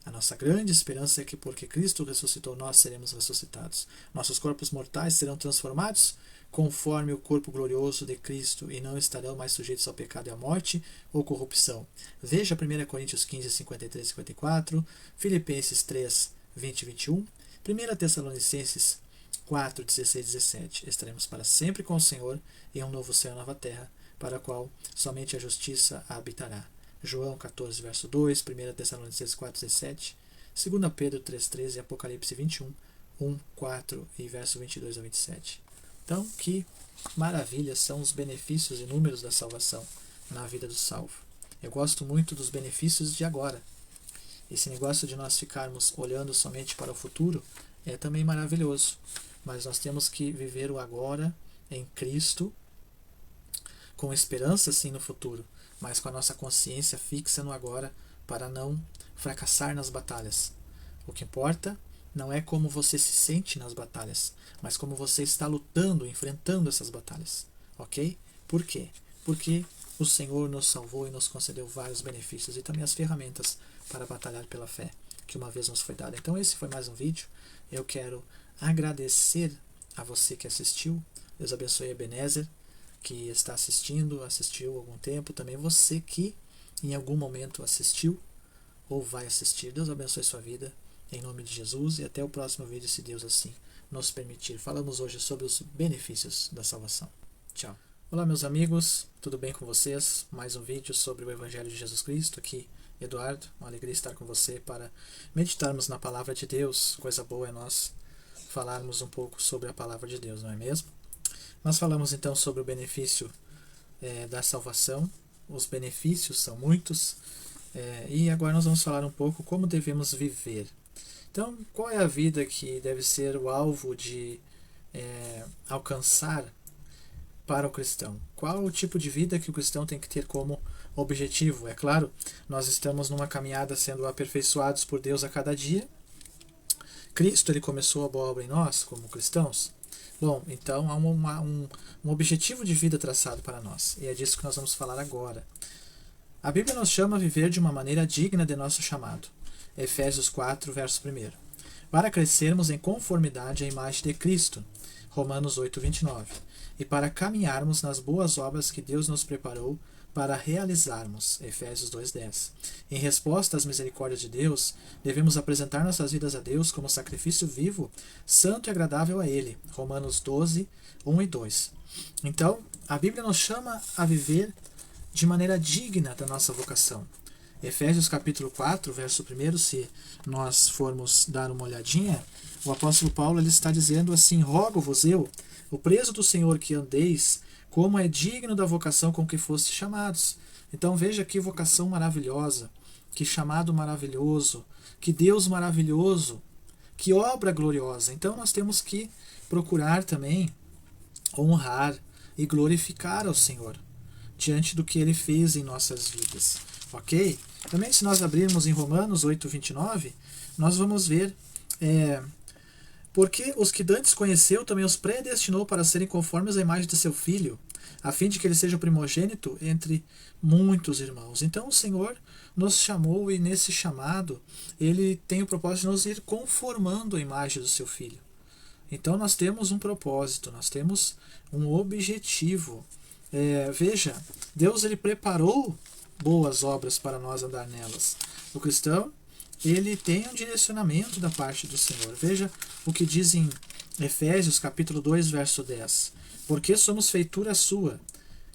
A nossa grande esperança é que, porque Cristo ressuscitou, nós seremos ressuscitados. Nossos corpos mortais serão transformados conforme o corpo glorioso de Cristo e não estarão mais sujeitos ao pecado e à morte ou corrupção. Veja 1 Coríntios 15, 53 e 54, Filipenses 3, 20 e 21, 1 Tessalonicenses 4, 16 e 17. Estaremos para sempre com o Senhor em um novo céu e nova terra, para a qual somente a justiça habitará. João 14, verso 2, 1 Tessalonicenses 4, 17, 2 Pedro 3, 13 e Apocalipse 21, 1, 4 e verso 22 a 27. Então, que maravilhas são os benefícios inúmeros da salvação na vida do salvo. Eu gosto muito dos benefícios de agora. Esse negócio de nós ficarmos olhando somente para o futuro é também maravilhoso. Mas nós temos que viver o agora em Cristo, com esperança sim no futuro, mas com a nossa consciência fixa no agora para não fracassar nas batalhas. O que importa não é como você se sente nas batalhas, mas como você está lutando, enfrentando essas batalhas. Ok? Por quê? Porque o Senhor nos salvou e nos concedeu vários benefícios e também as ferramentas para batalhar pela fé que uma vez nos foi dada. Então esse foi mais um vídeo. Eu quero agradecer a você que assistiu. Deus abençoe Ebenezer, que está assistiu há algum tempo. Também você que em algum momento assistiu ou vai assistir. Deus abençoe sua vida. Em nome de Jesus, e até o próximo vídeo, se Deus assim nos permitir. Falamos hoje sobre os benefícios da salvação. Tchau. Olá, meus amigos, tudo bem com vocês? Mais um vídeo sobre o Evangelho de Jesus Cristo. Aqui, Eduardo, uma alegria estar com você para meditarmos na Palavra de Deus. Coisa boa é nós falarmos um pouco sobre a Palavra de Deus, não é mesmo? Nós falamos então sobre o benefício da salvação. Os benefícios são muitos. E agora nós vamos falar um pouco como devemos viver. Então, qual é a vida que deve ser o alvo de alcançar para o cristão? Qual o tipo de vida que o cristão tem que ter como objetivo? É claro, nós estamos numa caminhada sendo aperfeiçoados por Deus a cada dia. Cristo ele começou a boa obra em nós, como cristãos. Bom, então há um objetivo de vida traçado para nós, e é disso que nós vamos falar agora. A Bíblia nos chama a viver de uma maneira digna de nosso chamado. Efésios 4, verso 1. Para crescermos em conformidade à imagem de Cristo. Romanos 8, 29. E para caminharmos nas boas obras que Deus nos preparou para realizarmos. Efésios 2, 10. Em resposta às misericórdias de Deus, devemos apresentar nossas vidas a Deus como sacrifício vivo, santo e agradável a Ele. Romanos 12, 1 e 2. Então, a Bíblia nos chama a viver de maneira digna da nossa vocação. Efésios capítulo 4, verso 1, se nós formos dar uma olhadinha, o apóstolo Paulo ele está dizendo assim: rogo-vos eu, o preso do Senhor, que andeis como é digno da vocação com que foste chamados. Então veja que vocação maravilhosa, que chamado maravilhoso, que Deus maravilhoso, que obra gloriosa. Então nós temos que procurar também honrar e glorificar ao Senhor diante do que Ele fez em nossas vidas. Ok? Também se nós abrirmos em Romanos 8, 29, nós vamos ver porque os que dantes conheceu também os predestinou para serem conformes à imagem de seu Filho, a fim de que ele seja o primogênito entre muitos irmãos. Então o Senhor nos chamou e nesse chamado Ele tem o propósito de nos ir conformando à imagem do seu Filho. Então nós temos um propósito, nós temos um objetivo. Veja, Deus ele preparou boas obras para nós andar nelas. O cristão ele tem um direcionamento da parte do Senhor. Veja o que diz em Efésios capítulo 2, verso 10. Porque somos feitura sua,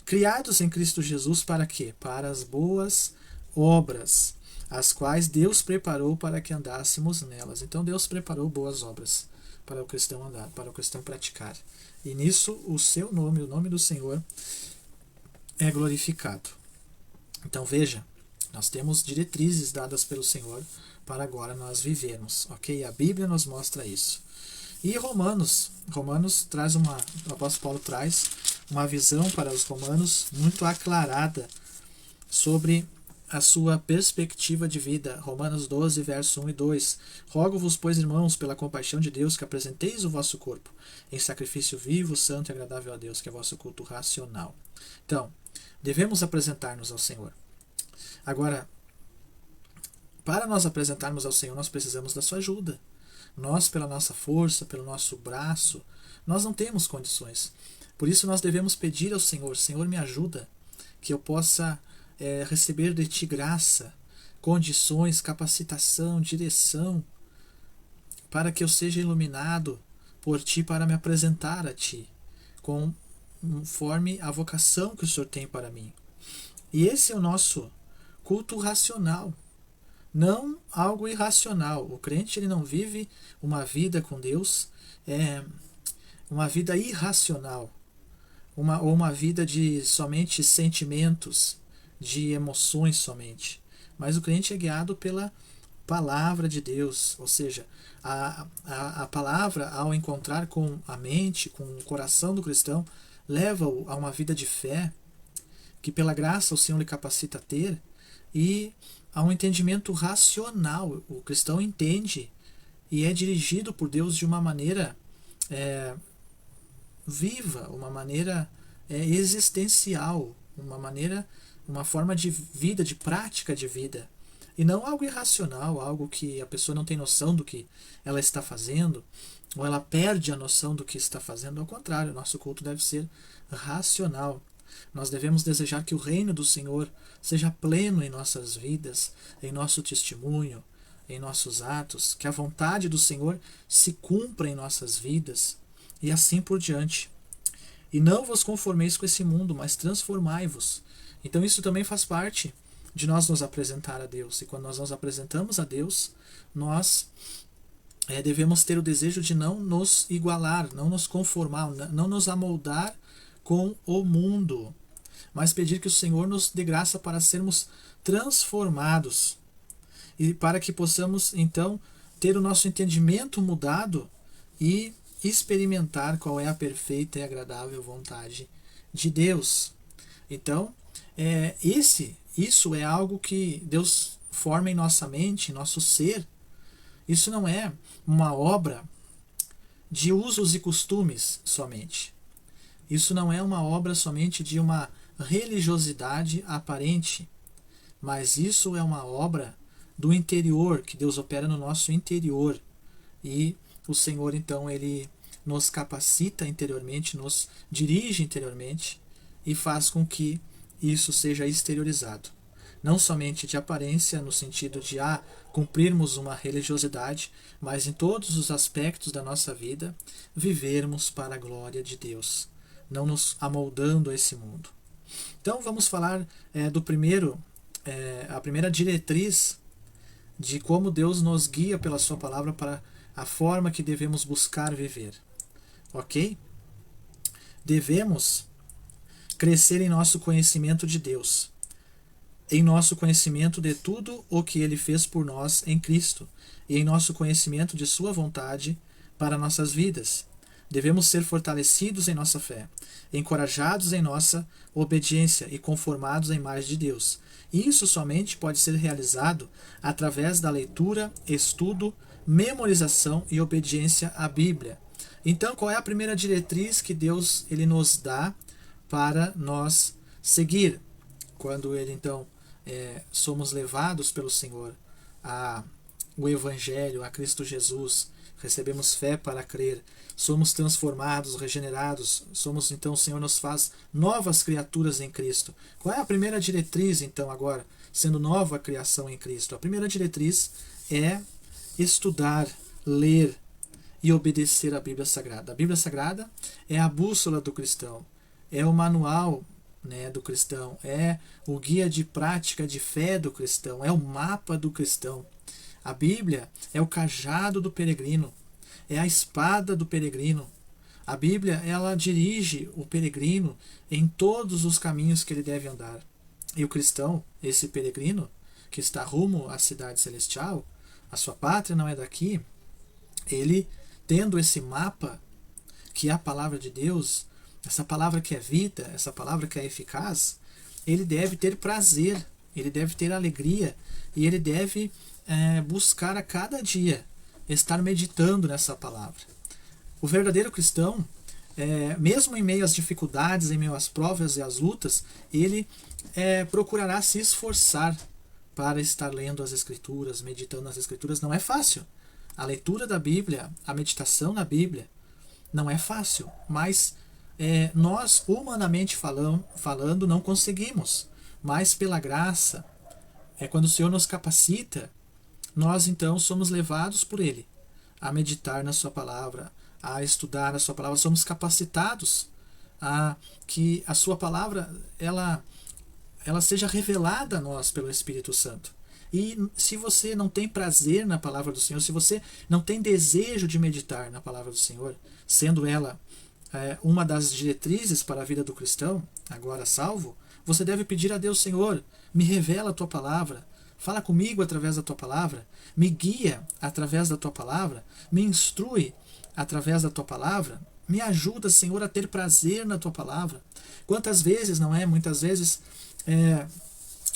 criados em Cristo Jesus para quê? Para as boas obras, as quais Deus preparou para que andássemos nelas. Então Deus preparou boas obras para o cristão andar, para o cristão praticar. E nisso o seu nome, o nome do Senhor, é glorificado. Então veja, nós temos diretrizes dadas pelo Senhor para agora nós vivermos, ok? A Bíblia nos mostra isso. E Romanos traz o apóstolo Paulo traz uma visão para os romanos muito aclarada sobre a sua perspectiva de vida. Romanos 12, verso 1 e 2. Rogo-vos, pois, irmãos, pela compaixão de Deus, que apresenteis o vosso corpo em sacrifício vivo, santo e agradável a Deus, que é vosso culto racional. Então, devemos apresentar-nos ao Senhor. Agora, para nós apresentarmos ao Senhor, nós precisamos da sua ajuda. Nós, pela nossa força, pelo nosso braço, nós não temos condições. Por isso nós devemos pedir ao Senhor: Senhor, me ajuda, que eu possa receber de Ti graça, condições, capacitação, direção, para que eu seja iluminado por Ti para me apresentar a Ti, conforme a vocação que o Senhor tem para mim. E esse é o nosso culto racional, não algo irracional. O crente ele não vive uma vida com Deus, uma vida irracional, ou uma vida de somente sentimentos, de emoções somente. Mas o crente é guiado pela palavra de Deus, ou seja, a palavra, ao encontrar com a mente, com o coração do cristão, leva-o a uma vida de fé, que pela graça o Senhor lhe capacita a ter, e a um entendimento racional. O cristão entende e é dirigido por Deus de uma maneira viva, uma maneira existencial, uma forma de vida, de prática de vida, e não algo irracional, algo que a pessoa não tem noção do que ela está fazendo, ou ela perde a noção do que está fazendo. Ao contrário, o nosso culto deve ser racional. Nós devemos desejar que o reino do Senhor seja pleno em nossas vidas, em nosso testemunho, em nossos atos, que a vontade do Senhor se cumpra em nossas vidas, e assim por diante. E não vos conformeis com esse mundo, mas transformai-vos. Então isso também faz parte de nós nos apresentar a Deus. E quando nós nos apresentamos a Deus, nós devemos ter o desejo de não nos igualar, não nos conformar, não nos amoldar com o mundo, mas pedir que o Senhor nos dê graça para sermos transformados, e para que possamos então ter o nosso entendimento mudado e experimentar qual é a perfeita e agradável vontade de Deus. Então, isso é algo que Deus forma em nossa mente, em nosso ser. Isso não é uma obra de usos e costumes somente. Isso não é uma obra somente de uma religiosidade aparente, mas isso é uma obra do interior, que Deus opera no nosso interior. E o Senhor, então, ele nos capacita interiormente, nos dirige interiormente e faz com que isso seja exteriorizado. Não somente de aparência, no sentido de cumprirmos uma religiosidade, mas em todos os aspectos da nossa vida, vivermos para a glória de Deus, não nos amoldando a esse mundo. Então vamos falar a primeira diretriz de como Deus nos guia pela sua palavra para a forma que devemos buscar viver. Ok? Devemos crescer em nosso conhecimento de Deus, em nosso conhecimento de tudo o que Ele fez por nós em Cristo, e em nosso conhecimento de sua vontade para nossas vidas. Devemos ser fortalecidos em nossa fé, encorajados em nossa obediência e conformados à imagem de Deus. E isso somente pode ser realizado através da leitura, estudo, memorização e obediência à Bíblia. Então, qual é a primeira diretriz que Deus ele nos dá para nós seguir? Quando ele então somos levados pelo Senhor ao Evangelho, a Cristo Jesus, recebemos fé para crer, somos transformados, regenerados, então o Senhor nos faz novas criaturas em Cristo. Qual é a primeira diretriz, então, agora, sendo nova criação em Cristo? A primeira diretriz é estudar, ler e obedecer à Bíblia Sagrada. A Bíblia Sagrada é a bússola do cristão, é o manual do cristão, é o guia de prática de fé do cristão, é o mapa do cristão. A Bíblia é o cajado do peregrino, é a espada do peregrino. A Bíblia, ela dirige o peregrino em todos os caminhos que ele deve andar. E o cristão, esse peregrino, que está rumo à cidade celestial, a sua pátria não é daqui, ele, tendo esse mapa, que é a palavra de Deus, essa palavra que é vida, essa palavra que é eficaz, ele deve ter prazer, ele deve ter alegria, e ele deve buscar a cada dia estar meditando nessa palavra. O verdadeiro cristão, mesmo em meio às dificuldades, em meio às provas e às lutas, ele procurará se esforçar para estar lendo as Escrituras, meditando nas Escrituras. Não é fácil. A leitura da Bíblia, a meditação na Bíblia, não é fácil, mas nós, humanamente falando, não conseguimos. Mas pela graça, quando o Senhor nos capacita, nós então somos levados por Ele a meditar na Sua palavra, a estudar a Sua palavra, somos capacitados a que a Sua palavra ela seja revelada a nós pelo Espírito Santo. E se você não tem prazer na palavra do Senhor, se você não tem desejo de meditar na palavra do Senhor, sendo ela uma das diretrizes para a vida do cristão, agora salvo, você deve pedir a Deus: Senhor, me revela a Tua palavra, fala comigo através da Tua palavra, me guia através da Tua palavra, me instrui através da Tua palavra, me ajuda, Senhor, a ter prazer na Tua palavra. Quantas vezes, não é? Muitas vezes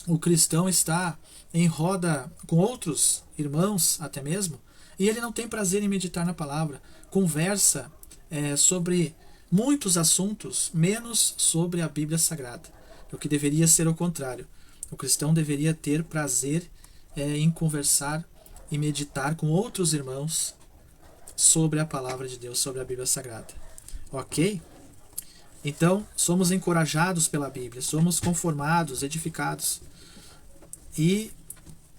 o cristão está em roda com outros irmãos, até mesmo, e ele não tem prazer em meditar na palavra, conversa sobre muitos assuntos, menos sobre a Bíblia Sagrada, o que deveria ser o contrário. O cristão deveria ter prazer em conversar e meditar com outros irmãos sobre a palavra de Deus, sobre a Bíblia Sagrada. Ok? Então, somos encorajados pela Bíblia, somos conformados, edificados. E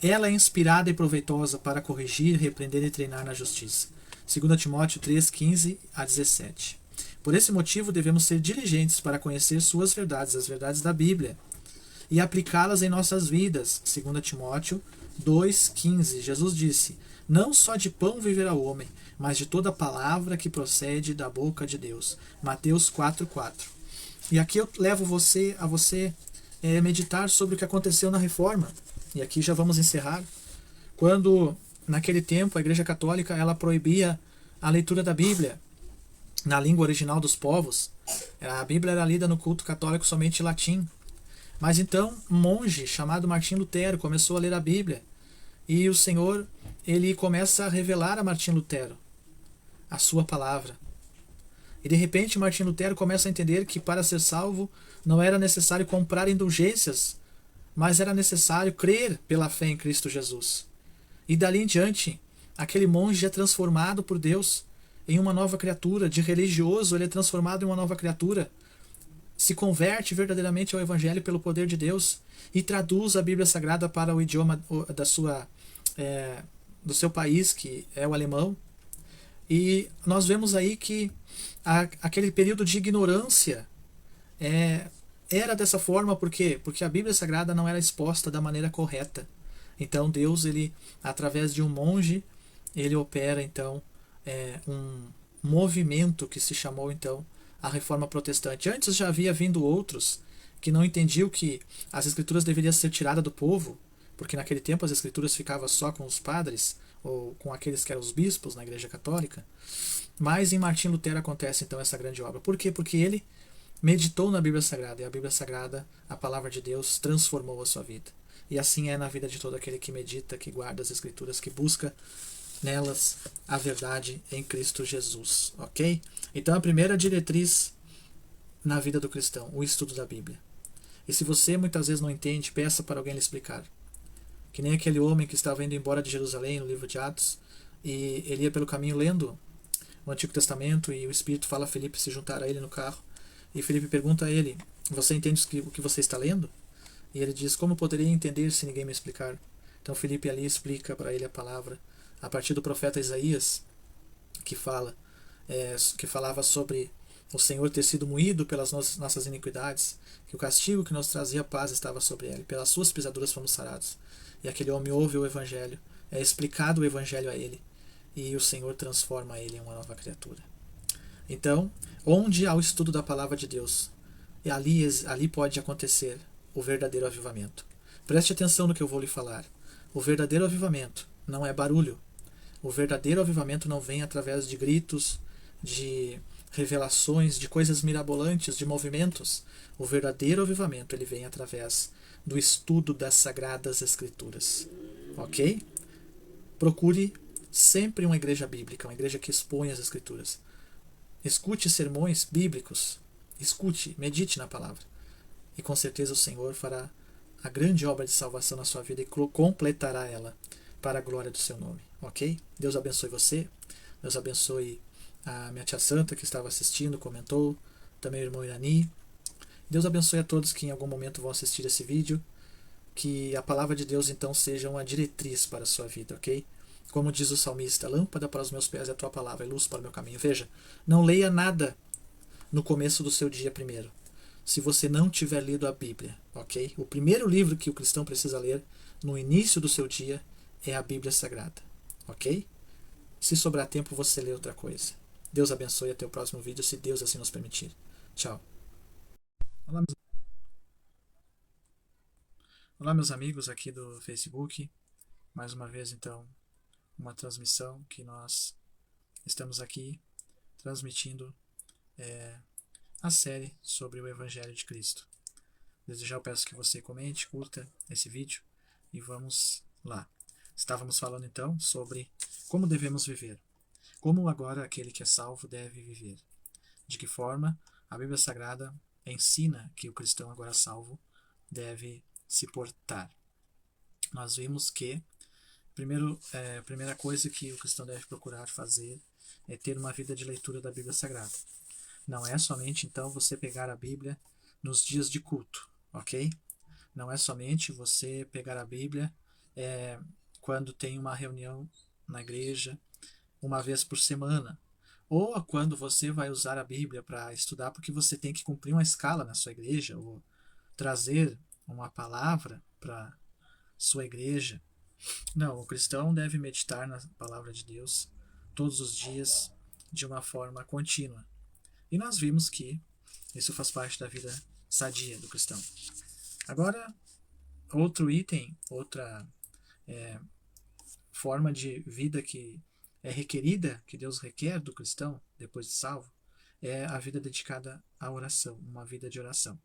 ela é inspirada e proveitosa para corrigir, repreender e treinar na justiça. 2 Timóteo 3, 15 a 17. Por esse motivo, devemos ser diligentes para conhecer suas verdades, as verdades da Bíblia, e aplicá-las em nossas vidas. 2 Timóteo 2,15. Jesus disse: não só de pão viverá o homem, mas de toda palavra que procede da boca de Deus. Mateus 4,4. E aqui eu levo a você meditar sobre o que aconteceu na Reforma. E aqui já vamos encerrar. Quando, naquele tempo, a Igreja Católica ela proibia a leitura da Bíblia na língua original dos povos. A Bíblia era lida no culto católico somente em latim. Mas então, um monge chamado Martim Lutero começou a ler a Bíblia. E o Senhor, ele começa a revelar a Martim Lutero a sua palavra. E de repente Martim Lutero começa a entender que para ser salvo não era necessário comprar indulgências, mas era necessário crer pela fé em Cristo Jesus. E dali em diante, aquele monge é transformado por Deus em uma nova criatura. De religioso, ele é transformado em uma nova criatura. Se converte verdadeiramente ao Evangelho pelo poder de Deus e traduz a Bíblia Sagrada para o idioma do seu país, que é o alemão. E nós vemos aí que aquele período de ignorância era dessa forma. Por quê? Porque a Bíblia Sagrada não era exposta da maneira correta. Então Deus, ele, através de um monge, ele opera então um movimento que se chamou então a Reforma Protestante. Antes já havia vindo outros que não entendiam que as Escrituras deveriam ser tiradas do povo, porque naquele tempo as Escrituras ficavam só com os padres, ou com aqueles que eram os bispos na Igreja Católica. Mas em Martim Lutero acontece então essa grande obra. Por quê? Porque ele meditou na Bíblia Sagrada, e a Bíblia Sagrada, a palavra de Deus, transformou a sua vida. E assim é na vida de todo aquele que medita, que guarda as Escrituras, que busca nelas a verdade em Cristo Jesus. Ok? Então a primeira diretriz na vida do cristão, o estudo da Bíblia. E se você muitas vezes não entende, peça para alguém lhe explicar. Que nem aquele homem que estava indo embora de Jerusalém no livro de Atos, e ele ia pelo caminho lendo o Antigo Testamento, e o Espírito fala a Filipe se juntar a ele no carro. E Filipe pergunta a ele: você entende o que você está lendo? E ele diz: como poderia entender se ninguém me explicar? Então Filipe ali explica para ele a palavra a partir do profeta Isaías, que falava sobre o Senhor ter sido moído pelas nossas iniquidades, que o castigo que nos trazia paz estava sobre ele, pelas suas pisaduras fomos sarados. E aquele homem ouve o Evangelho, é explicado o Evangelho a ele, e o Senhor transforma ele em uma nova criatura. Então, onde há o estudo da palavra de Deus, ali pode acontecer o verdadeiro avivamento. Preste atenção no que eu vou lhe falar. O verdadeiro avivamento não é barulho. O verdadeiro avivamento não vem através de gritos, de revelações, de coisas mirabolantes, de movimentos. O verdadeiro avivamento ele vem através do estudo das Sagradas Escrituras. Ok? Procure sempre uma igreja bíblica, uma igreja que expõe as Escrituras. Escute sermões bíblicos. Escute, medite na palavra. E com certeza o Senhor fará a grande obra de salvação na sua vida e completará ela para a glória do seu nome, ok? Deus abençoe você, Deus abençoe a minha tia Santa que estava assistindo, comentou, também o irmão Irani. Deus abençoe a todos que em algum momento vão assistir esse vídeo, que a palavra de Deus então seja uma diretriz para a sua vida, ok? Como diz o salmista, lâmpada para os meus pés é a tua palavra, e luz para o meu caminho. Veja, não leia nada no começo do seu dia primeiro, se você não tiver lido a Bíblia, ok? O primeiro livro que o cristão precisa ler no início do seu dia é a Bíblia Sagrada, ok? Se sobrar tempo, você lê outra coisa. Deus abençoe, até o próximo vídeo, se Deus assim nos permitir. Tchau. Olá, meus amigos aqui do Facebook. Mais uma vez, então, uma transmissão que nós estamos aqui transmitindo a série sobre o Evangelho de Cristo. Desde já eu peço que você comente, curta esse vídeo e vamos lá. Estávamos falando então sobre como devemos viver. Como agora aquele que é salvo deve viver. De que forma a Bíblia Sagrada ensina que o cristão agora salvo deve se portar. Nós vimos que a primeira coisa que o cristão deve procurar fazer é ter uma vida de leitura da Bíblia Sagrada. Não é somente então você pegar a Bíblia nos dias de culto, ok? Não é somente você pegar a Bíblia quando tem uma reunião na igreja uma vez por semana, ou quando você vai usar a Bíblia para estudar porque você tem que cumprir uma escala na sua igreja, ou trazer uma palavra para sua igreja. Não, o cristão deve meditar na palavra de Deus todos os dias de uma forma contínua. E nós vimos que isso faz parte da vida sadia do cristão. Agora, outro item, outra forma de vida que é requerida, que Deus requer do cristão, depois de salvo, é a vida dedicada à oração, uma vida de oração.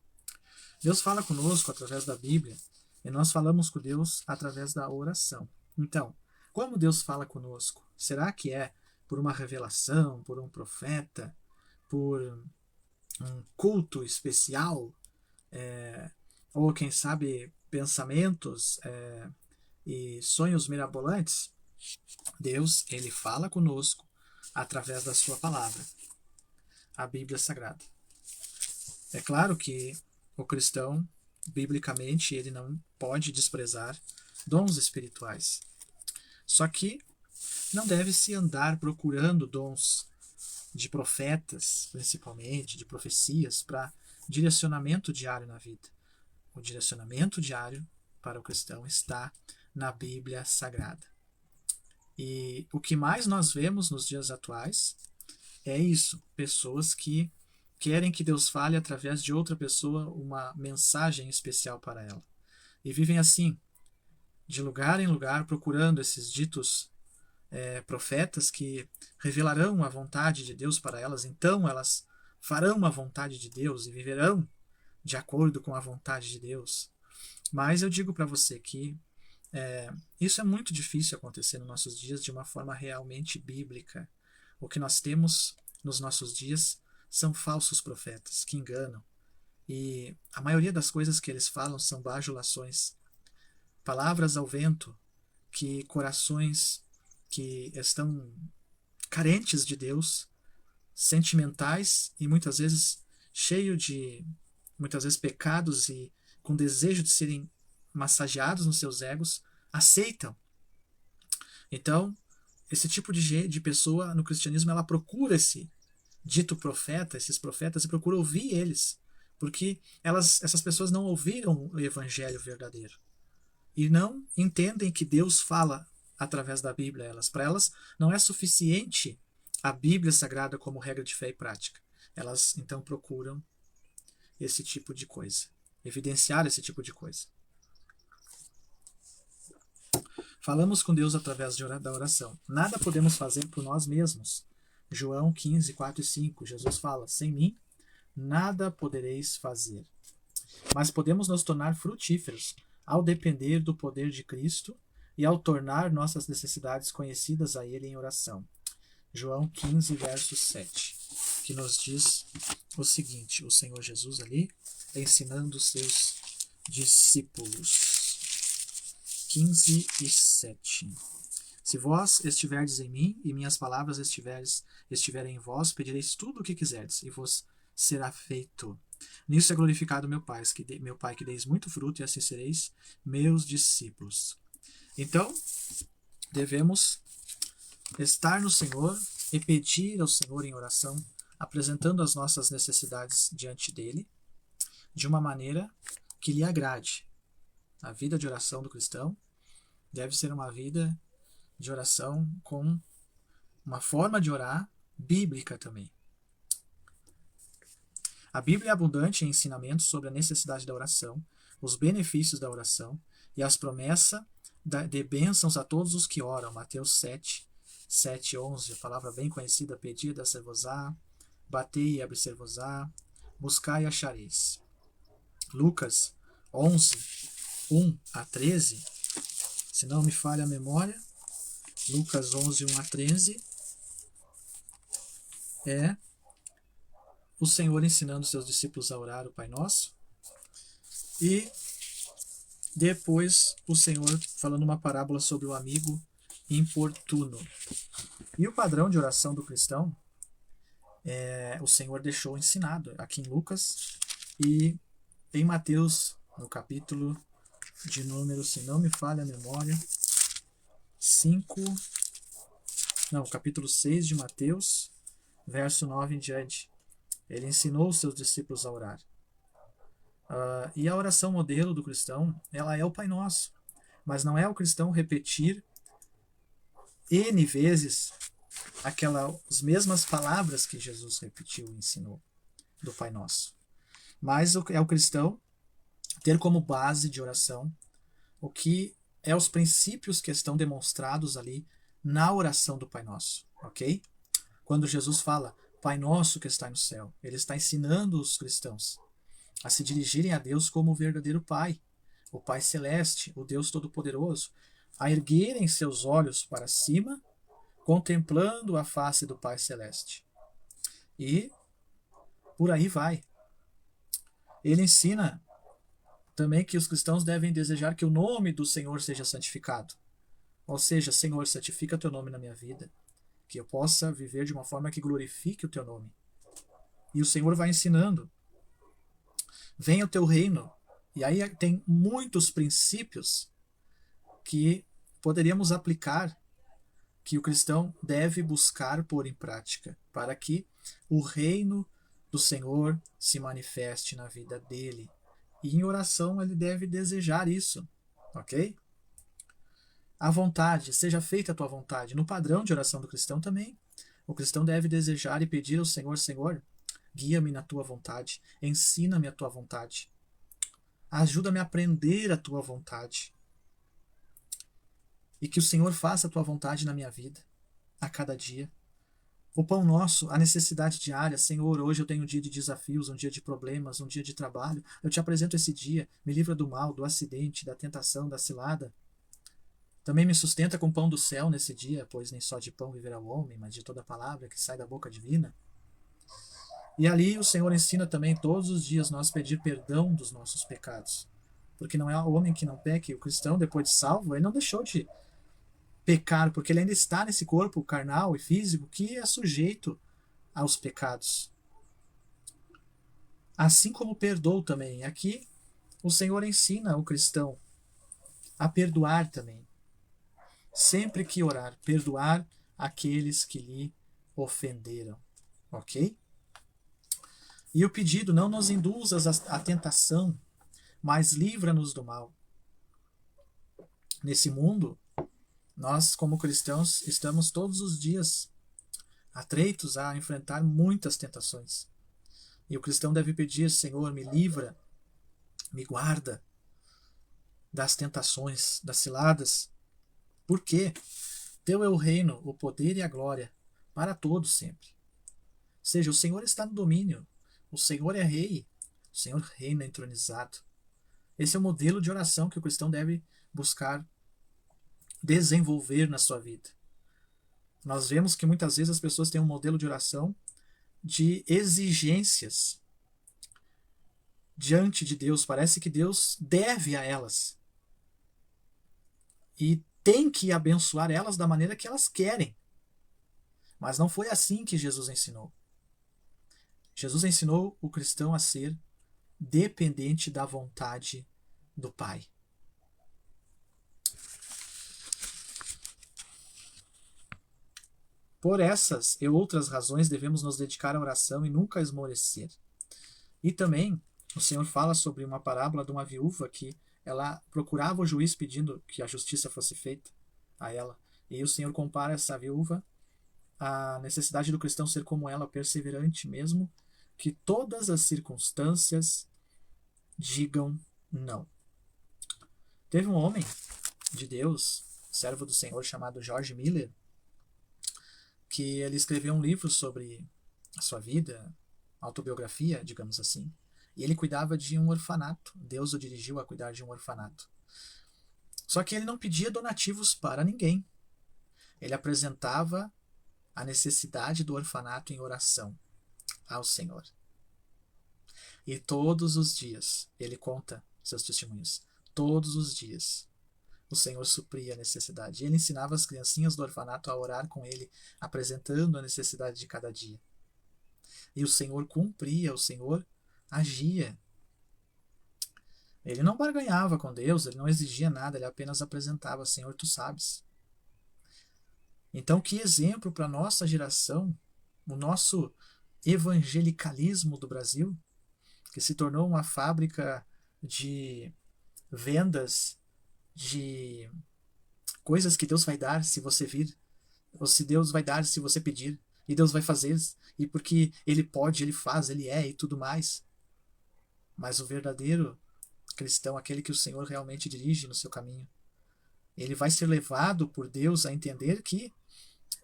Deus fala conosco através da Bíblia e nós falamos com Deus através da oração. Então, como Deus fala conosco? Será que é por uma revelação, por um profeta, por um culto especial, ou quem sabe pensamentos e sonhos mirabolantes? Deus, ele fala conosco através da sua palavra, a Bíblia Sagrada. É claro que o cristão, biblicamente, ele não pode desprezar dons espirituais. Só que não deve-se andar procurando dons de profetas, principalmente, de profecias, para direcionamento diário na vida. O direcionamento diário para o cristão está na Bíblia Sagrada. E o que mais nós vemos nos dias atuais é isso, pessoas que querem que Deus fale através de outra pessoa uma mensagem especial para ela. E vivem assim, de lugar em lugar, procurando esses ditos profetas que revelarão a vontade de Deus para elas. Então elas farão a vontade de Deus e viverão de acordo com a vontade de Deus. Mas eu digo para você que isso é muito difícil acontecer nos nossos dias de uma forma realmente bíblica. O que nós temos nos nossos dias são falsos profetas que enganam. E a maioria das coisas que eles falam são bajulações, palavras ao vento, que corações que estão carentes de Deus, sentimentais e muitas vezes cheios de pecados e com desejo de serem massageados nos seus egos, aceitam. Então, esse tipo de pessoa no cristianismo, ela procura esse dito profeta, esses profetas, e procura ouvir eles, porque essas pessoas não ouviram o evangelho verdadeiro e não entendem que Deus fala através da Bíblia. Para elas não é suficiente a Bíblia Sagrada como regra de fé e prática. Elas então procuram esse tipo de coisa, evidenciar esse tipo de coisa. Falamos com Deus através da oração. Nada podemos fazer por nós mesmos. João 15, 4 e 5. Jesus fala: sem mim, nada podereis fazer. Mas podemos nos tornar frutíferos ao depender do poder de Cristo e ao tornar nossas necessidades conhecidas a Ele em oração. João 15, verso 7, que nos diz o seguinte, o Senhor Jesus ali ensinando os seus discípulos. 15:7. Se vós estiverdes em mim, e minhas palavras estiverem em vós, pedireis tudo o que quiserdes, e vos será feito. Nisso é glorificado meu Pai, que deis muito fruto, e assim sereis meus discípulos. Então, devemos estar no Senhor e pedir ao Senhor em oração, apresentando as nossas necessidades diante dele, de uma maneira que lhe agrade. A vida de oração do cristão deve ser uma vida de oração com uma forma de orar bíblica também. A Bíblia é abundante em ensinamentos sobre a necessidade da oração, os benefícios da oração e as promessas de bênçãos a todos os que oram. Mateus 7:11, a palavra bem conhecida: pedi, dar-se-vos-á, batei e abrir-se-vos-á, buscai e achareis. Lucas 11:1-13, se não me falha a memória, Lucas 11:1-13 é o Senhor ensinando seus discípulos a orar o Pai Nosso, e depois o Senhor falando uma parábola sobre o amigo importuno. E o padrão de oração do cristão, o Senhor deixou ensinado aqui em Lucas e em Mateus, no capítulo de número, se não me falha a memória, capítulo 6 de Mateus, verso 9 em diante. Ele ensinou os seus discípulos a orar. E a oração modelo do cristão, ela é o Pai Nosso. Mas não é o cristão repetir N vezes as mesmas palavras que Jesus repetiu e ensinou do Pai Nosso. Mas é o cristão ter como base de oração o que é os princípios que estão demonstrados ali na oração do Pai Nosso. Ok? Quando Jesus fala Pai Nosso que está no céu, ele está ensinando os cristãos a se dirigirem a Deus como o verdadeiro Pai, o Pai Celeste, o Deus Todo-Poderoso, a erguerem seus olhos para cima, contemplando a face do Pai Celeste. E por aí vai. Ele ensina também que os cristãos devem desejar que o nome do Senhor seja santificado. Ou seja, Senhor, santifica teu nome na minha vida, que eu possa viver de uma forma que glorifique o teu nome. E o Senhor vai ensinando: venha o teu reino. E aí tem muitos princípios que poderíamos aplicar, que o cristão deve buscar pôr em prática, para que o reino do Senhor se manifeste na vida dele. E em oração ele deve desejar isso, ok? A vontade, seja feita a tua vontade. No padrão de oração do cristão também, o cristão deve desejar e pedir ao Senhor: Senhor, guia-me na tua vontade, ensina-me a tua vontade, ajuda-me a aprender a tua vontade, e que o Senhor faça a tua vontade na minha vida, a cada dia. O pão nosso, a necessidade diária: Senhor, hoje eu tenho um dia de desafios, um dia de problemas, um dia de trabalho, eu te apresento esse dia, me livra do mal, do acidente, da tentação, da cilada. Também me sustenta com pão do céu nesse dia, pois nem só de pão viverá o homem, mas de toda a palavra que sai da boca divina. E ali o Senhor ensina também todos os dias nós pedir perdão dos nossos pecados. Porque não é o homem que não peque, o cristão, depois de salvo, ele não deixou de pecar, porque ele ainda está nesse corpo carnal e físico que é sujeito aos pecados. Assim como perdoou também. Aqui o Senhor ensina o cristão a perdoar também. Sempre que orar, perdoar aqueles que lhe ofenderam. Ok? E o pedido: não nos induzas à tentação, mas livra-nos do mal. Nesse mundo, nós, como cristãos, estamos todos os dias atreitos a enfrentar muitas tentações. E o cristão deve pedir: Senhor, me livra, me guarda das tentações, das ciladas. Por quê? Teu é o reino, o poder e a glória, para todos sempre. Ou seja, o Senhor está no domínio, o Senhor é rei, o Senhor reina entronizado. Esse é o modelo de oração que o cristão deve buscar desenvolver na sua vida. Nós vemos que muitas vezes as pessoas têm um modelo de oração de exigências. diante de Deus, parece que Deus deve a elas e tem que abençoar elas da maneira que elas querem. Mas não foi assim que Jesus ensinou. Jesus ensinou o cristão a ser dependente da vontade do Pai. Por essas e outras razões devemos nos dedicar à oração e nunca esmorecer. E também o Senhor fala sobre uma parábola de uma viúva que ela procurava o juiz pedindo que a justiça fosse feita a ela. E o Senhor compara essa viúva à necessidade do cristão ser como ela, perseverante mesmo, que todas as circunstâncias digam não. Teve um homem de Deus, servo do Senhor, chamado George Miller, que ele escreveu um livro sobre a sua vida, autobiografia, digamos assim, e ele cuidava de um orfanato. Deus o dirigiu a cuidar de um orfanato. Só que ele não pedia donativos para ninguém. Ele apresentava a necessidade do orfanato em oração ao Senhor. E todos os dias, ele conta seus testemunhos, todos os dias, o Senhor supria a necessidade. E ele ensinava as criancinhas do orfanato a orar com ele, apresentando a necessidade de cada dia. E o Senhor cumpria, o Senhor agia. Ele não barganhava com Deus, ele não exigia nada, ele apenas apresentava: Senhor, tu sabes. Então, que exemplo para a nossa geração, o nosso evangelicalismo do Brasil, que se tornou uma fábrica de vendas de coisas que Deus vai dar se você vir, ou se Deus vai dar se você pedir, e Deus vai fazer, e porque Ele pode, Ele faz, Ele é e tudo mais. Mas o verdadeiro cristão, aquele que o Senhor realmente dirige no seu caminho, ele vai ser levado por Deus a entender que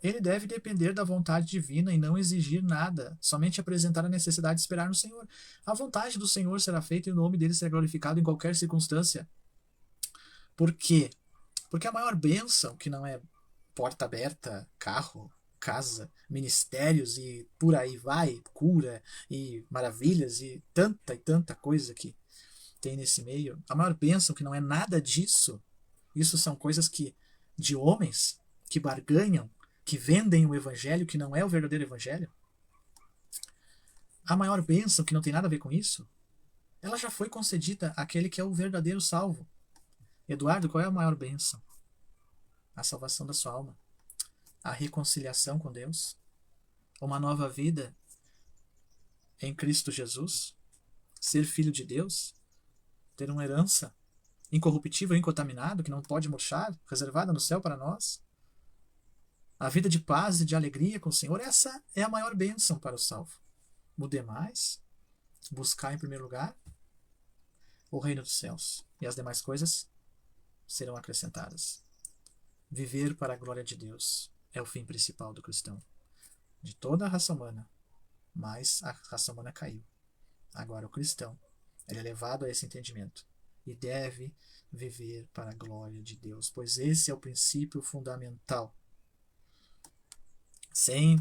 ele deve depender da vontade divina e não exigir nada, somente apresentar a necessidade de esperar no Senhor. A vontade do Senhor será feita e o nome dele será glorificado em qualquer circunstância. Por quê? Porque a maior bênção, que não é porta aberta, carro, casa, ministérios e por aí vai, cura e maravilhas e tanta coisa que tem nesse meio, a maior bênção, que não é nada disso, isso são coisas que de homens que barganham, que vendem o evangelho que não é o verdadeiro evangelho. A maior bênção, que não tem nada a ver com isso, ela já foi concedida àquele que é o verdadeiro salvo. Eduardo, qual é a maior bênção? A salvação da sua alma, a reconciliação com Deus, uma nova vida em Cristo Jesus, ser filho de Deus, ter uma herança incorruptível, incontaminado, que não pode murchar, reservada no céu para nós. A vida de paz e de alegria com o Senhor, essa é a maior bênção para o salvo. O demais, buscar em primeiro lugar o reino dos céus, e as demais coisas serão acrescentadas. Viver para a glória de Deus é o fim principal do cristão, de toda a raça humana, mas a raça humana caiu. Agora o cristão, ele é levado a esse entendimento e deve viver para a glória de Deus, pois esse é o princípio fundamental. Sem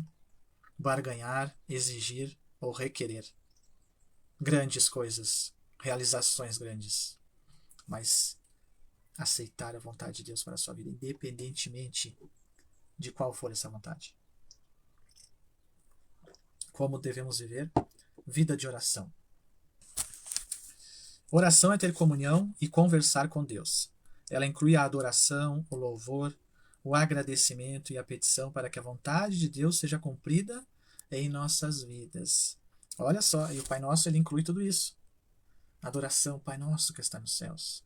barganhar, exigir ou requerer grandes coisas, realizações grandes, mas aceitar a vontade de Deus para a sua vida, independentemente de qual for essa vontade. Como devemos viver? Vida de oração. Oração é ter comunhão e conversar com Deus. Ela inclui a adoração, o louvor, o agradecimento e a petição para que a vontade de Deus seja cumprida em nossas vidas. Olha só, e o Pai Nosso, ele inclui tudo isso. Adoração, Pai Nosso que está nos céus.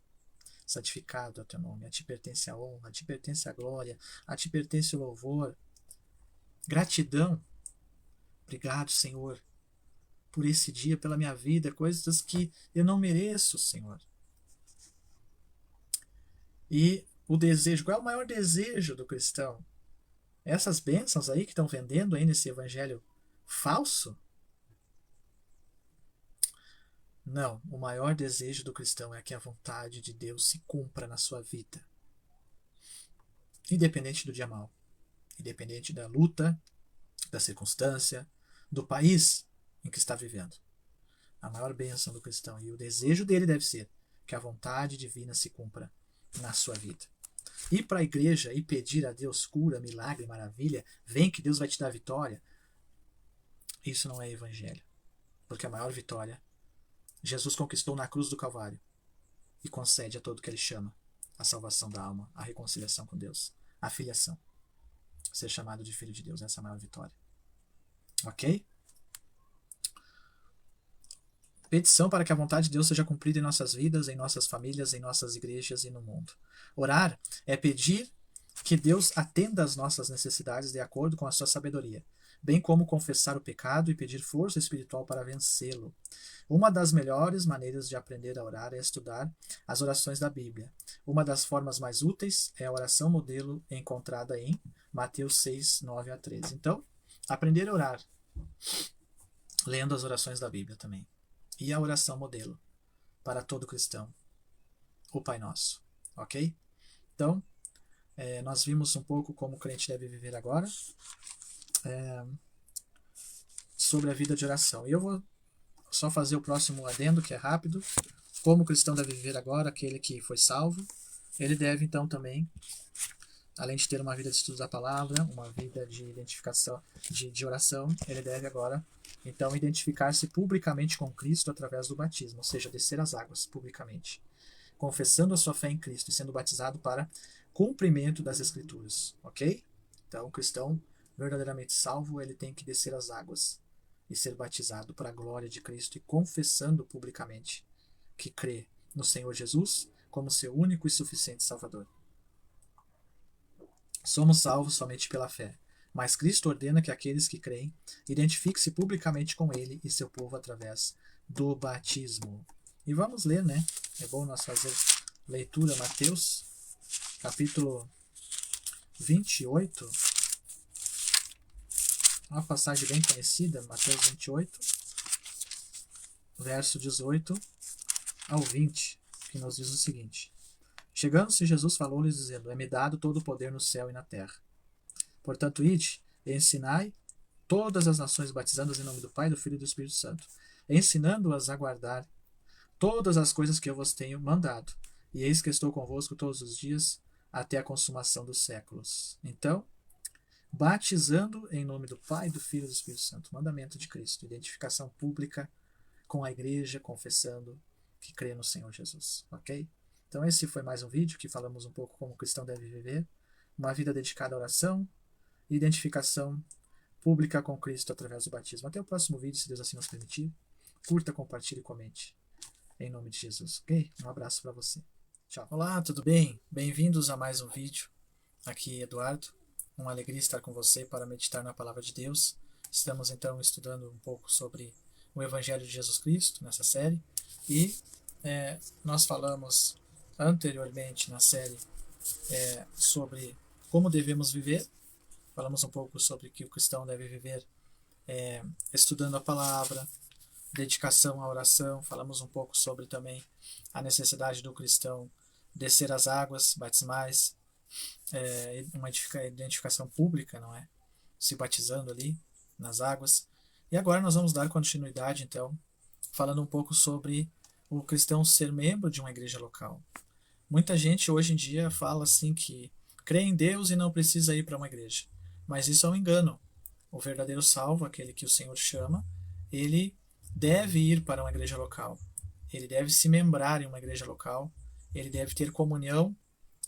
Santificado é o teu nome, a ti pertence a honra, a ti pertence a glória, a ti pertence o louvor. Gratidão. Obrigado, Senhor, por esse dia, pela minha vida, coisas que eu não mereço, Senhor. E o desejo, qual é o maior desejo do cristão? Essas bênçãos aí que estão vendendo aí nesse evangelho falso? Não, o maior desejo do cristão é que a vontade de Deus se cumpra na sua vida. Independente do dia mau, independente da luta, da circunstância, do país em que está vivendo. A maior bênção do cristão. E o desejo dele deve ser que a vontade divina se cumpra na sua vida. Ir para a igreja e pedir a Deus cura, milagre, maravilha, vem que Deus vai te dar vitória, isso não é evangelho. Porque a maior vitória Jesus conquistou na cruz do Calvário e concede a todo que ele chama a salvação da alma, a reconciliação com Deus, a filiação. Ser chamado de filho de Deus, essa é a maior vitória. Ok? Petição para que a vontade de Deus seja cumprida em nossas vidas, em nossas famílias, em nossas igrejas e no mundo. Orar é pedir que Deus atenda às nossas necessidades de acordo com a sua sabedoria, bem como confessar o pecado e pedir força espiritual para vencê-lo. Uma das melhores maneiras de aprender a orar é estudar as orações da Bíblia. Uma das formas mais úteis é a oração modelo encontrada em Mateus 6, 9 a 13. Então, aprender a orar lendo as orações da Bíblia também. E a oração modelo para todo cristão, o Pai Nosso. Ok? Então, nós vimos um pouco como o crente deve viver agora sobre a vida de oração. E eu vou só fazer o próximo adendo, que é rápido. Como o cristão deve viver agora, aquele que foi salvo, ele deve então também, além de ter uma vida de estudo da palavra, uma vida de identificação, de oração, ele deve agora então identificar-se publicamente com Cristo através do batismo, ou seja, descer as águas publicamente, confessando a sua fé em Cristo e sendo batizado para cumprimento das Escrituras, ok? Então, o cristão verdadeiramente salvo, ele tem que descer as águas e ser batizado para a glória de Cristo e confessando publicamente que crê no Senhor Jesus como seu único e suficiente Salvador. Somos salvos somente pela fé, mas Cristo ordena que aqueles que creem identifiquem-se publicamente com Ele e seu povo através do batismo. E vamos ler, né? É bom nós fazer leitura, Mateus, capítulo 28. Uma passagem bem conhecida, Mateus 28, verso 18 ao 20, que nos diz o seguinte: Chegando-se, Jesus falou-lhes, dizendo: É-me dado todo o poder no céu e na terra. Portanto, ide e ensinai todas as nações, batizando-as em nome do Pai, do Filho e do Espírito Santo, ensinando-as a guardar todas as coisas que eu vos tenho mandado. E eis que estou convosco todos os dias, até a consumação dos séculos. Então, batizando em nome do Pai, do Filho e do Espírito Santo, mandamento de Cristo, identificação pública com a igreja, confessando que crê no Senhor Jesus, ok? Então esse foi mais um vídeo que falamos um pouco como o cristão deve viver, uma vida dedicada à oração, identificação pública com Cristo através do batismo. Até o próximo vídeo, se Deus assim nos permitir. Curta, compartilhe e comente. Em nome de Jesus, ok? Um abraço para você. Tchau. Olá, tudo bem? Bem-vindos a mais um vídeo. Aqui Eduardo. Uma alegria estar com você para meditar na Palavra de Deus. Estamos então estudando um pouco sobre o Evangelho de Jesus Cristo nessa série. E nós falamos anteriormente na série sobre como devemos viver. Falamos um pouco sobre que o cristão deve viver estudando a palavra, dedicação à oração. Falamos um pouco sobre também a necessidade do cristão descer as águas batismais, uma identificação pública, não é? Se batizando ali nas águas. E agora nós vamos dar continuidade, então, falando um pouco sobre o cristão ser membro de uma igreja local. Muita gente hoje em dia fala assim que crê em Deus e não precisa ir para uma igreja. Mas isso é um engano. O verdadeiro salvo, aquele que o Senhor chama, ele deve ir para uma igreja local. Ele deve se membrar em uma igreja local. Ele deve ter comunhão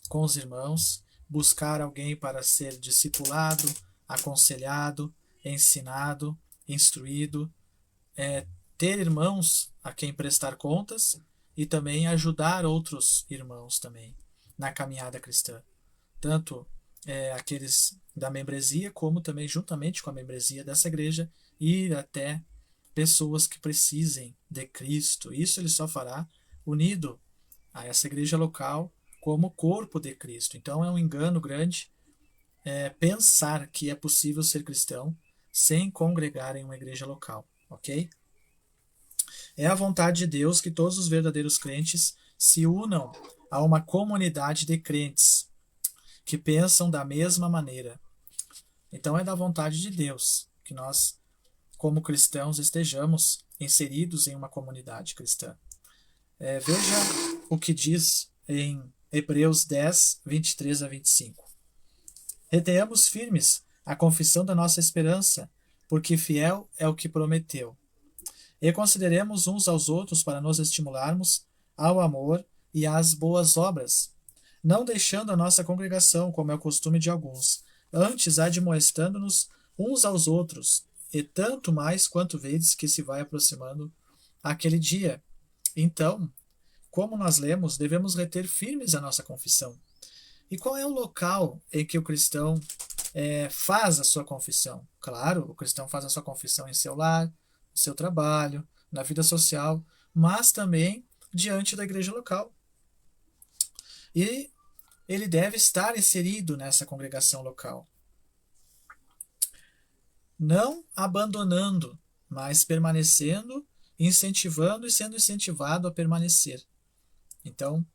com os irmãos, buscar alguém para ser discipulado, aconselhado, ensinado, instruído, ter irmãos a quem prestar contas e também ajudar outros irmãos também na caminhada cristã. Tanto aqueles da membresia, como também juntamente com a membresia dessa igreja, ir até pessoas que precisem de Cristo. Isso ele só fará unido a essa igreja local como corpo de Cristo. Então é um engano grande pensar que é possível ser cristão sem congregar em uma igreja local, ok? É a vontade de Deus que todos os verdadeiros crentes se unam a uma comunidade de crentes que pensam da mesma maneira. Então é da vontade de Deus que nós, como cristãos, estejamos inseridos em uma comunidade cristã. Veja o que diz em Hebreus 10, 23 a 25. Retenhamos firmes a confissão da nossa esperança, porque fiel é o que prometeu. E consideremos uns aos outros para nos estimularmos ao amor e às boas obras, não deixando a nossa congregação, como é o costume de alguns, antes admoestando-nos uns aos outros, e tanto mais quanto vedes que se vai aproximando aquele dia. Então, como nós lemos, devemos reter firmes a nossa confissão. E qual é o local em que o cristão faz a sua confissão? Claro, o cristão faz a sua confissão em seu lar, no seu trabalho, na vida social, mas também diante da igreja local. E ele deve estar inserido nessa congregação local. Não abandonando, mas permanecendo, incentivando e sendo incentivado a permanecer. Então,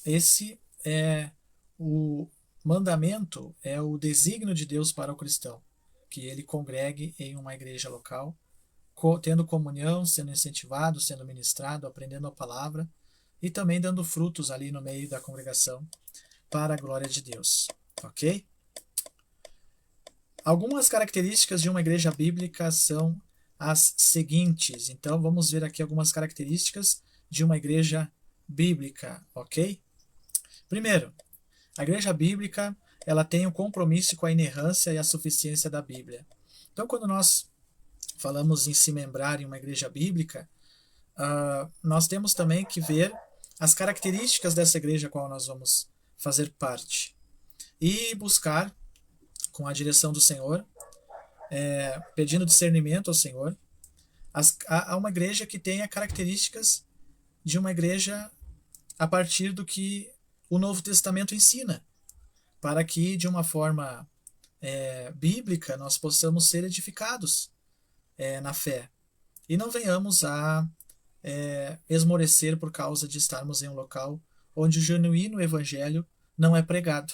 esse é o mandamento, é o desígnio de Deus para o cristão, que ele congregue em uma igreja local, tendo comunhão, sendo incentivado, sendo ministrado, aprendendo a palavra e também dando frutos ali no meio da congregação para a glória de Deus. Ok? Algumas características de uma igreja bíblica são as seguintes. Então, vamos ver aqui algumas características de uma igreja bíblica, ok? Primeiro, a igreja bíblica ela tem um compromisso com a inerrância e a suficiência da Bíblia. Então, quando nós falamos em se membrar em uma igreja bíblica, nós temos também que ver as características dessa igreja a qual nós vamos fazer parte e buscar, com a direção do Senhor, pedindo discernimento ao Senhor, a uma igreja que tenha características de uma igreja a partir do que o Novo Testamento ensina, para que, de uma forma bíblica, nós possamos ser edificados na fé e não venhamos a esmorecer por causa de estarmos em um local onde o genuíno evangelho não é pregado.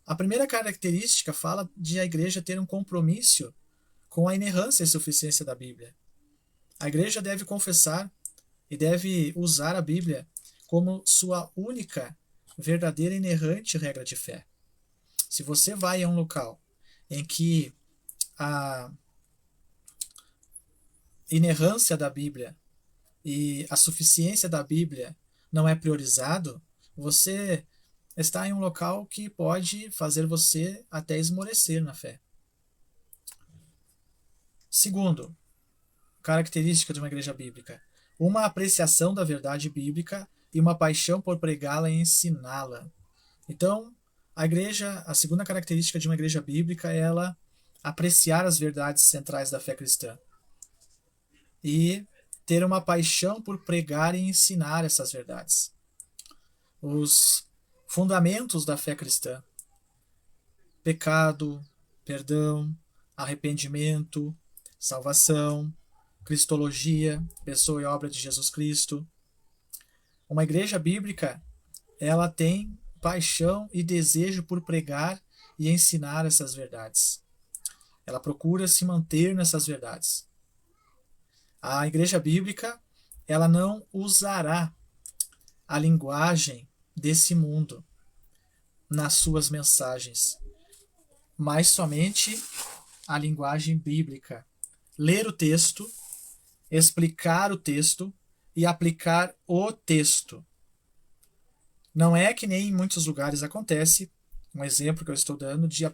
A primeira característica fala de a igreja ter um compromisso com a inerrância e suficiência da Bíblia. A igreja deve confessar e deve usar a Bíblia como sua única, verdadeira e inerrante regra de fé. Se você vai a um local em que a inerrância da Bíblia e a suficiência da Bíblia não é priorizado, você está em um local que pode fazer você até esmorecer na fé. Segundo, característica de uma igreja bíblica: uma apreciação da verdade bíblica e uma paixão por pregá-la e ensiná-la. Então, a segunda característica de uma igreja bíblica é ela apreciar as verdades centrais da fé cristã e ter uma paixão por pregar e ensinar essas verdades. Os fundamentos da fé cristã: pecado, perdão, arrependimento, salvação, cristologia, pessoa e obra de Jesus Cristo. Uma igreja bíblica, ela tem paixão e desejo por pregar e ensinar essas verdades. Ela procura se manter nessas verdades. A igreja bíblica, ela não usará a linguagem desse mundo nas suas mensagens, mas somente a linguagem bíblica. Ler o texto, explicar o texto e aplicar o texto. Não é que nem em muitos lugares acontece, um exemplo que eu estou dando, de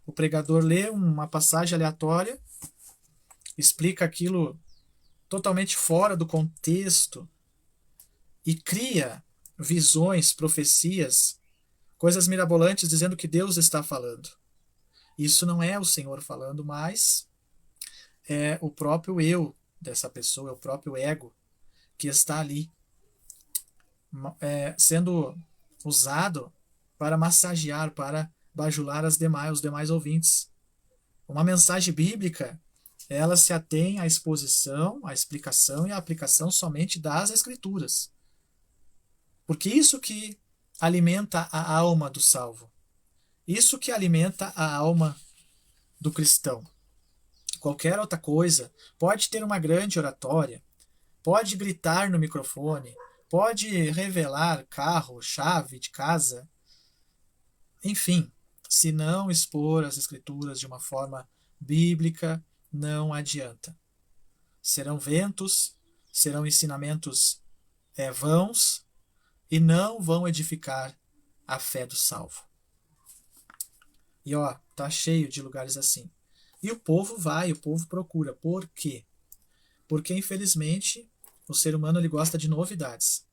o pregador lê uma passagem aleatória, explica aquilo totalmente fora do contexto e cria visões, profecias, coisas mirabolantes dizendo que Deus está falando. Isso não é o Senhor falando, mas é o próprio eu dessa pessoa, é o próprio ego que está ali sendo usado para massagear, para bajular os demais ouvintes. Uma mensagem bíblica, ela se atém à exposição, à explicação e à aplicação somente das Escrituras. Porque isso que alimenta a alma do salvo. Isso que alimenta a alma do cristão. qualquer outra coisa, pode ter uma grande oratória, pode gritar no microfone, pode revelar carro, chave de casa, enfim, se não expor as escrituras de uma forma bíblica, não adianta. Serão ventos, serão ensinamentos vãos e não vão edificar a fé do salvo. E ó, tá cheio de lugares assim. E o povo vai, o povo procura. Por quê? Porque, infelizmente, o ser humano ele gosta de novidades.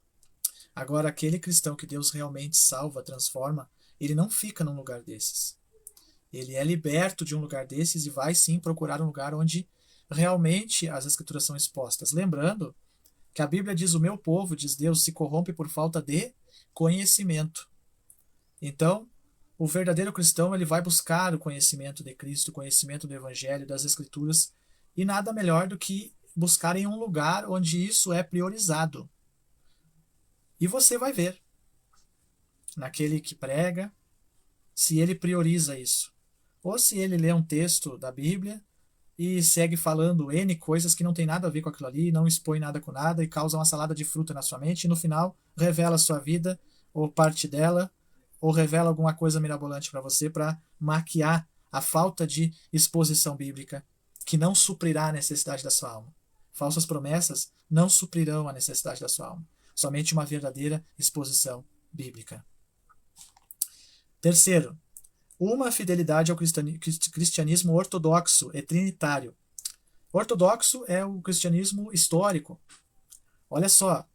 Agora, aquele cristão que Deus realmente salva, transforma, ele não fica num lugar desses. Ele é liberto de um lugar desses e vai sim procurar um lugar onde realmente as escrituras são expostas. Lembrando que a Bíblia diz: o meu povo, diz Deus, se corrompe por falta de conhecimento. Então, o verdadeiro cristão ele vai buscar o conhecimento de Cristo, o conhecimento do Evangelho, das Escrituras, e nada melhor do que buscar em um lugar onde isso é priorizado. E você vai ver, naquele que prega, se ele prioriza isso. Ou se ele lê um texto da Bíblia e segue falando N coisas que não tem nada a ver com aquilo ali, não expõe nada com nada e causa uma salada de fruta na sua mente e no final revela a sua vida ou parte dela, ou revela alguma coisa mirabolante para você para maquiar a falta de exposição bíblica que não suprirá a necessidade da sua alma. Falsas promessas não suprirão a necessidade da sua alma. Somente uma verdadeira exposição bíblica. Terceiro, uma fidelidade ao cristianismo ortodoxo e trinitário. Ortodoxo é o cristianismo histórico. Olha só,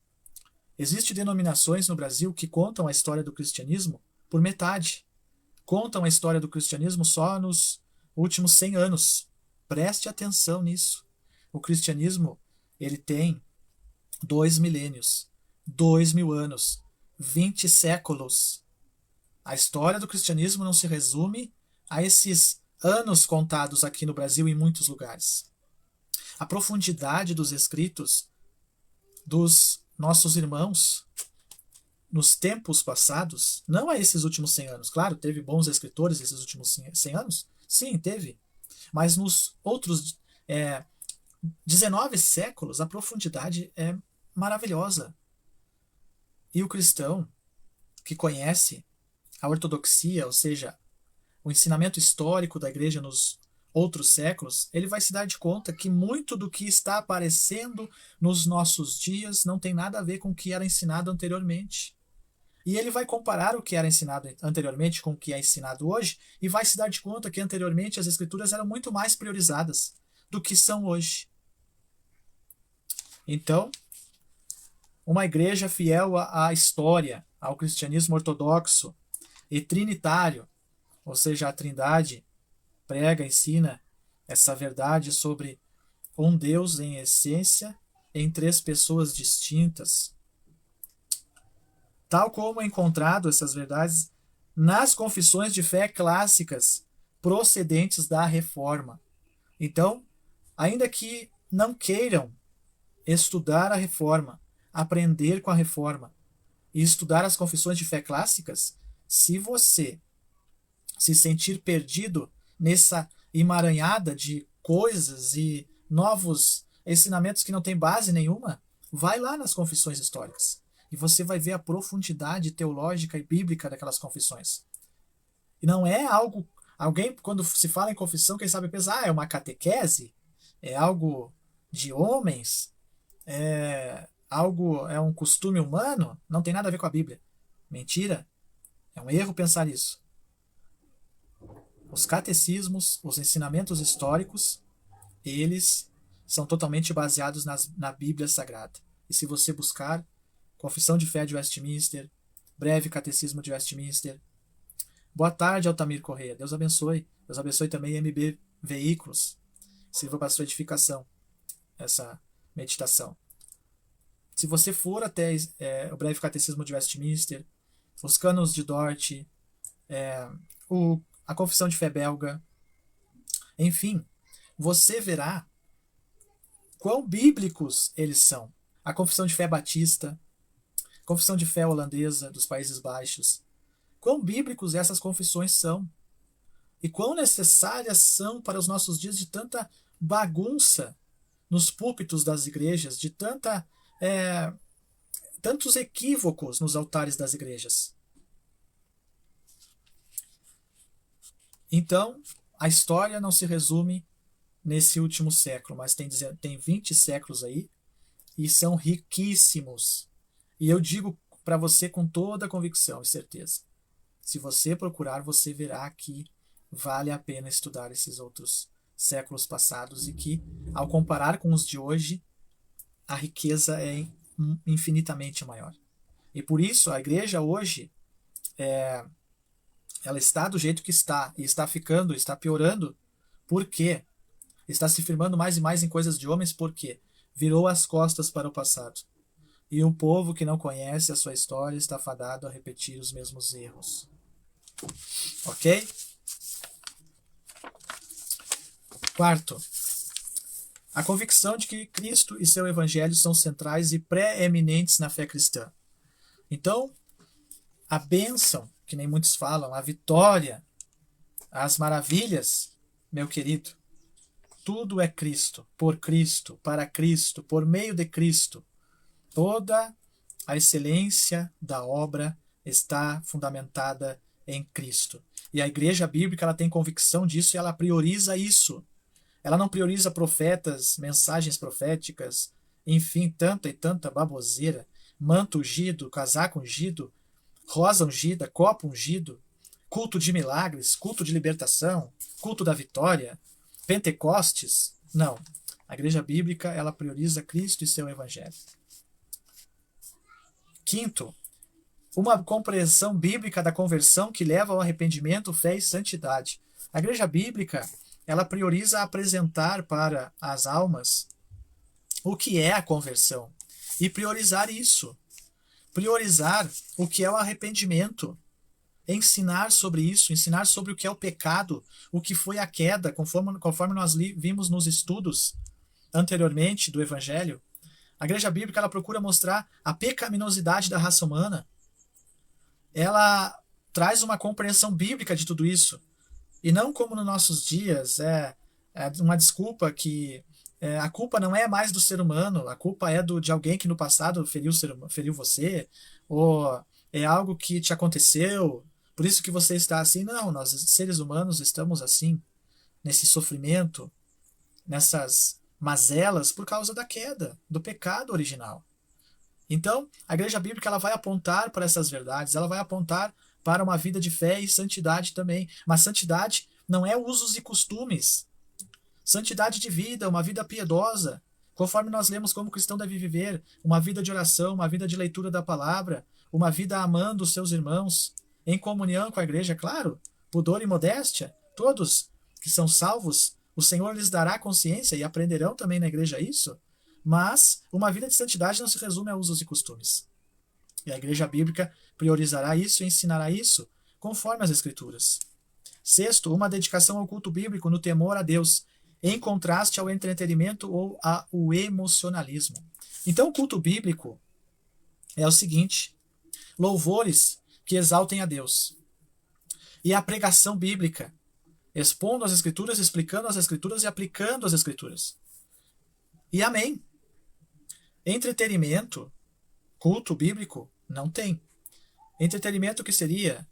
existem denominações no Brasil que contam a história do cristianismo por metade. Contam a história do cristianismo só nos últimos 100 anos. Preste atenção nisso. O cristianismo ele tem 2 milênios, 2.000 anos, 20 séculos. A história do cristianismo não se resume a esses anos contados aqui no Brasil em muitos lugares. A profundidade dos escritos dos nossos irmãos nos tempos passados, não a esses últimos 100 anos. Claro, teve bons escritores esses últimos 100 anos? Sim, teve. Mas nos outros 19 séculos, a profundidade é maravilhosa. E o cristão que conhece a ortodoxia, ou seja, o ensinamento histórico da igreja nos outros séculos, ele vai se dar de conta que muito do que está aparecendo nos nossos dias não tem nada a ver com o que era ensinado anteriormente. E ele vai comparar o que era ensinado anteriormente com o que é ensinado hoje e vai se dar de conta que anteriormente as escrituras eram muito mais priorizadas do que são hoje. Então, uma igreja fiel à história, ao cristianismo ortodoxo e trinitário, ou seja, a Trindade prega, ensina essa verdade sobre um Deus em essência em 3 pessoas distintas. Tal como é encontrado essas verdades nas confissões de fé clássicas procedentes da Reforma. Então, ainda que não queiram estudar a Reforma, aprender com a Reforma e estudar as confissões de fé clássicas, se você se sentir perdido nessa emaranhada de coisas e novos ensinamentos que não tem base nenhuma, vai lá nas confissões históricas e você vai ver a profundidade teológica e bíblica daquelas confissões. E não é algo... Alguém, quando se fala em confissão, quem sabe pensa, é uma catequese? É algo de homens? É um costume humano? Não tem nada a ver com a Bíblia. Mentira. É um erro pensar isso. Os catecismos, os ensinamentos históricos, eles são totalmente baseados na Bíblia Sagrada. E se você buscar Confissão de Fé de Westminster, Breve Catecismo de Westminster. Boa tarde, Altamir Correia. Deus abençoe. Deus abençoe também MB Veículos. Sirva para a sua edificação essa meditação. Se você for até o Breve Catecismo de Westminster, os Cânones de Dort, a Confissão de Fé Belga, enfim, você verá quão bíblicos eles são. A Confissão de Fé Batista, Confissão de Fé Holandesa dos Países Baixos. Quão bíblicos essas confissões são. E quão necessárias são para os nossos dias de tanta bagunça nos púlpitos das igrejas, de tantos equívocos nos altares das igrejas. Então, a história não se resume nesse último século, mas tem 20 séculos aí, e são riquíssimos. E eu digo para você com toda a convicção e certeza, se você procurar, você verá que vale a pena estudar esses outros séculos passados e que, ao comparar com os de hoje, a riqueza é infinitamente maior. E por isso a igreja hoje, ela está do jeito que está, e está piorando. Por quê? Está se firmando mais e mais em coisas de homens, porque virou as costas para o passado. E um povo que não conhece a sua história está fadado a repetir os mesmos erros. Ok? Quarto, a convicção de que Cristo e seu evangelho são centrais e pré-eminentes na fé cristã. Então, a bênção, que nem muitos falam, a vitória, as maravilhas, meu querido, tudo é Cristo, para Cristo, por meio de Cristo. Toda a excelência da obra está fundamentada em Cristo. E a igreja bíblica, ela tem convicção disso e ela prioriza isso. Ela não prioriza profetas, mensagens proféticas, enfim, tanta e tanta baboseira, manto ungido, casaco ungido, rosa ungida, copo ungido, culto de milagres, culto de libertação, culto da vitória, Pentecostes. Não. A igreja bíblica, ela prioriza Cristo e seu evangelho. Quinto, uma compreensão bíblica da conversão que leva ao arrependimento, fé e santidade. A igreja bíblica, ela prioriza apresentar para as almas o que é a conversão e priorizar isso. Priorizar o que é o arrependimento. Ensinar sobre isso, ensinar sobre o que é o pecado, o que foi a queda, conforme nós vimos nos estudos anteriormente do Evangelho. A igreja bíblica, ela procura mostrar a pecaminosidade da raça humana. Ela traz uma compreensão bíblica de tudo isso. E não como nos nossos dias, é uma desculpa que a culpa não é mais do ser humano, a culpa é de alguém que no passado feriu você, ou é algo que te aconteceu, por isso que você está assim. Não, nós seres humanos estamos assim, nesse sofrimento, nessas mazelas por causa da queda, do pecado original. Então, a igreja bíblica, ela vai apontar para essas verdades, ela vai apontar para uma vida de fé e santidade também. Mas santidade não é usos e costumes. Santidade de vida, uma vida piedosa, conforme nós lemos como o cristão deve viver, uma vida de oração, uma vida de leitura da palavra, uma vida amando os seus irmãos, em comunhão com a igreja, claro, pudor e modéstia. Todos que são salvos, o Senhor lhes dará consciência e aprenderão também na igreja isso. Mas uma vida de santidade não se resume a usos e costumes. E a igreja bíblica priorizará isso e ensinará isso conforme as Escrituras. Sexto, uma dedicação ao culto bíblico no temor a Deus, em contraste ao entretenimento ou ao emocionalismo. Então, o culto bíblico é o seguinte: louvores que exaltem a Deus. E a pregação bíblica, expondo as Escrituras, explicando as Escrituras e aplicando as Escrituras. E amém. Entretenimento, culto bíblico, não tem. Entretenimento que seria,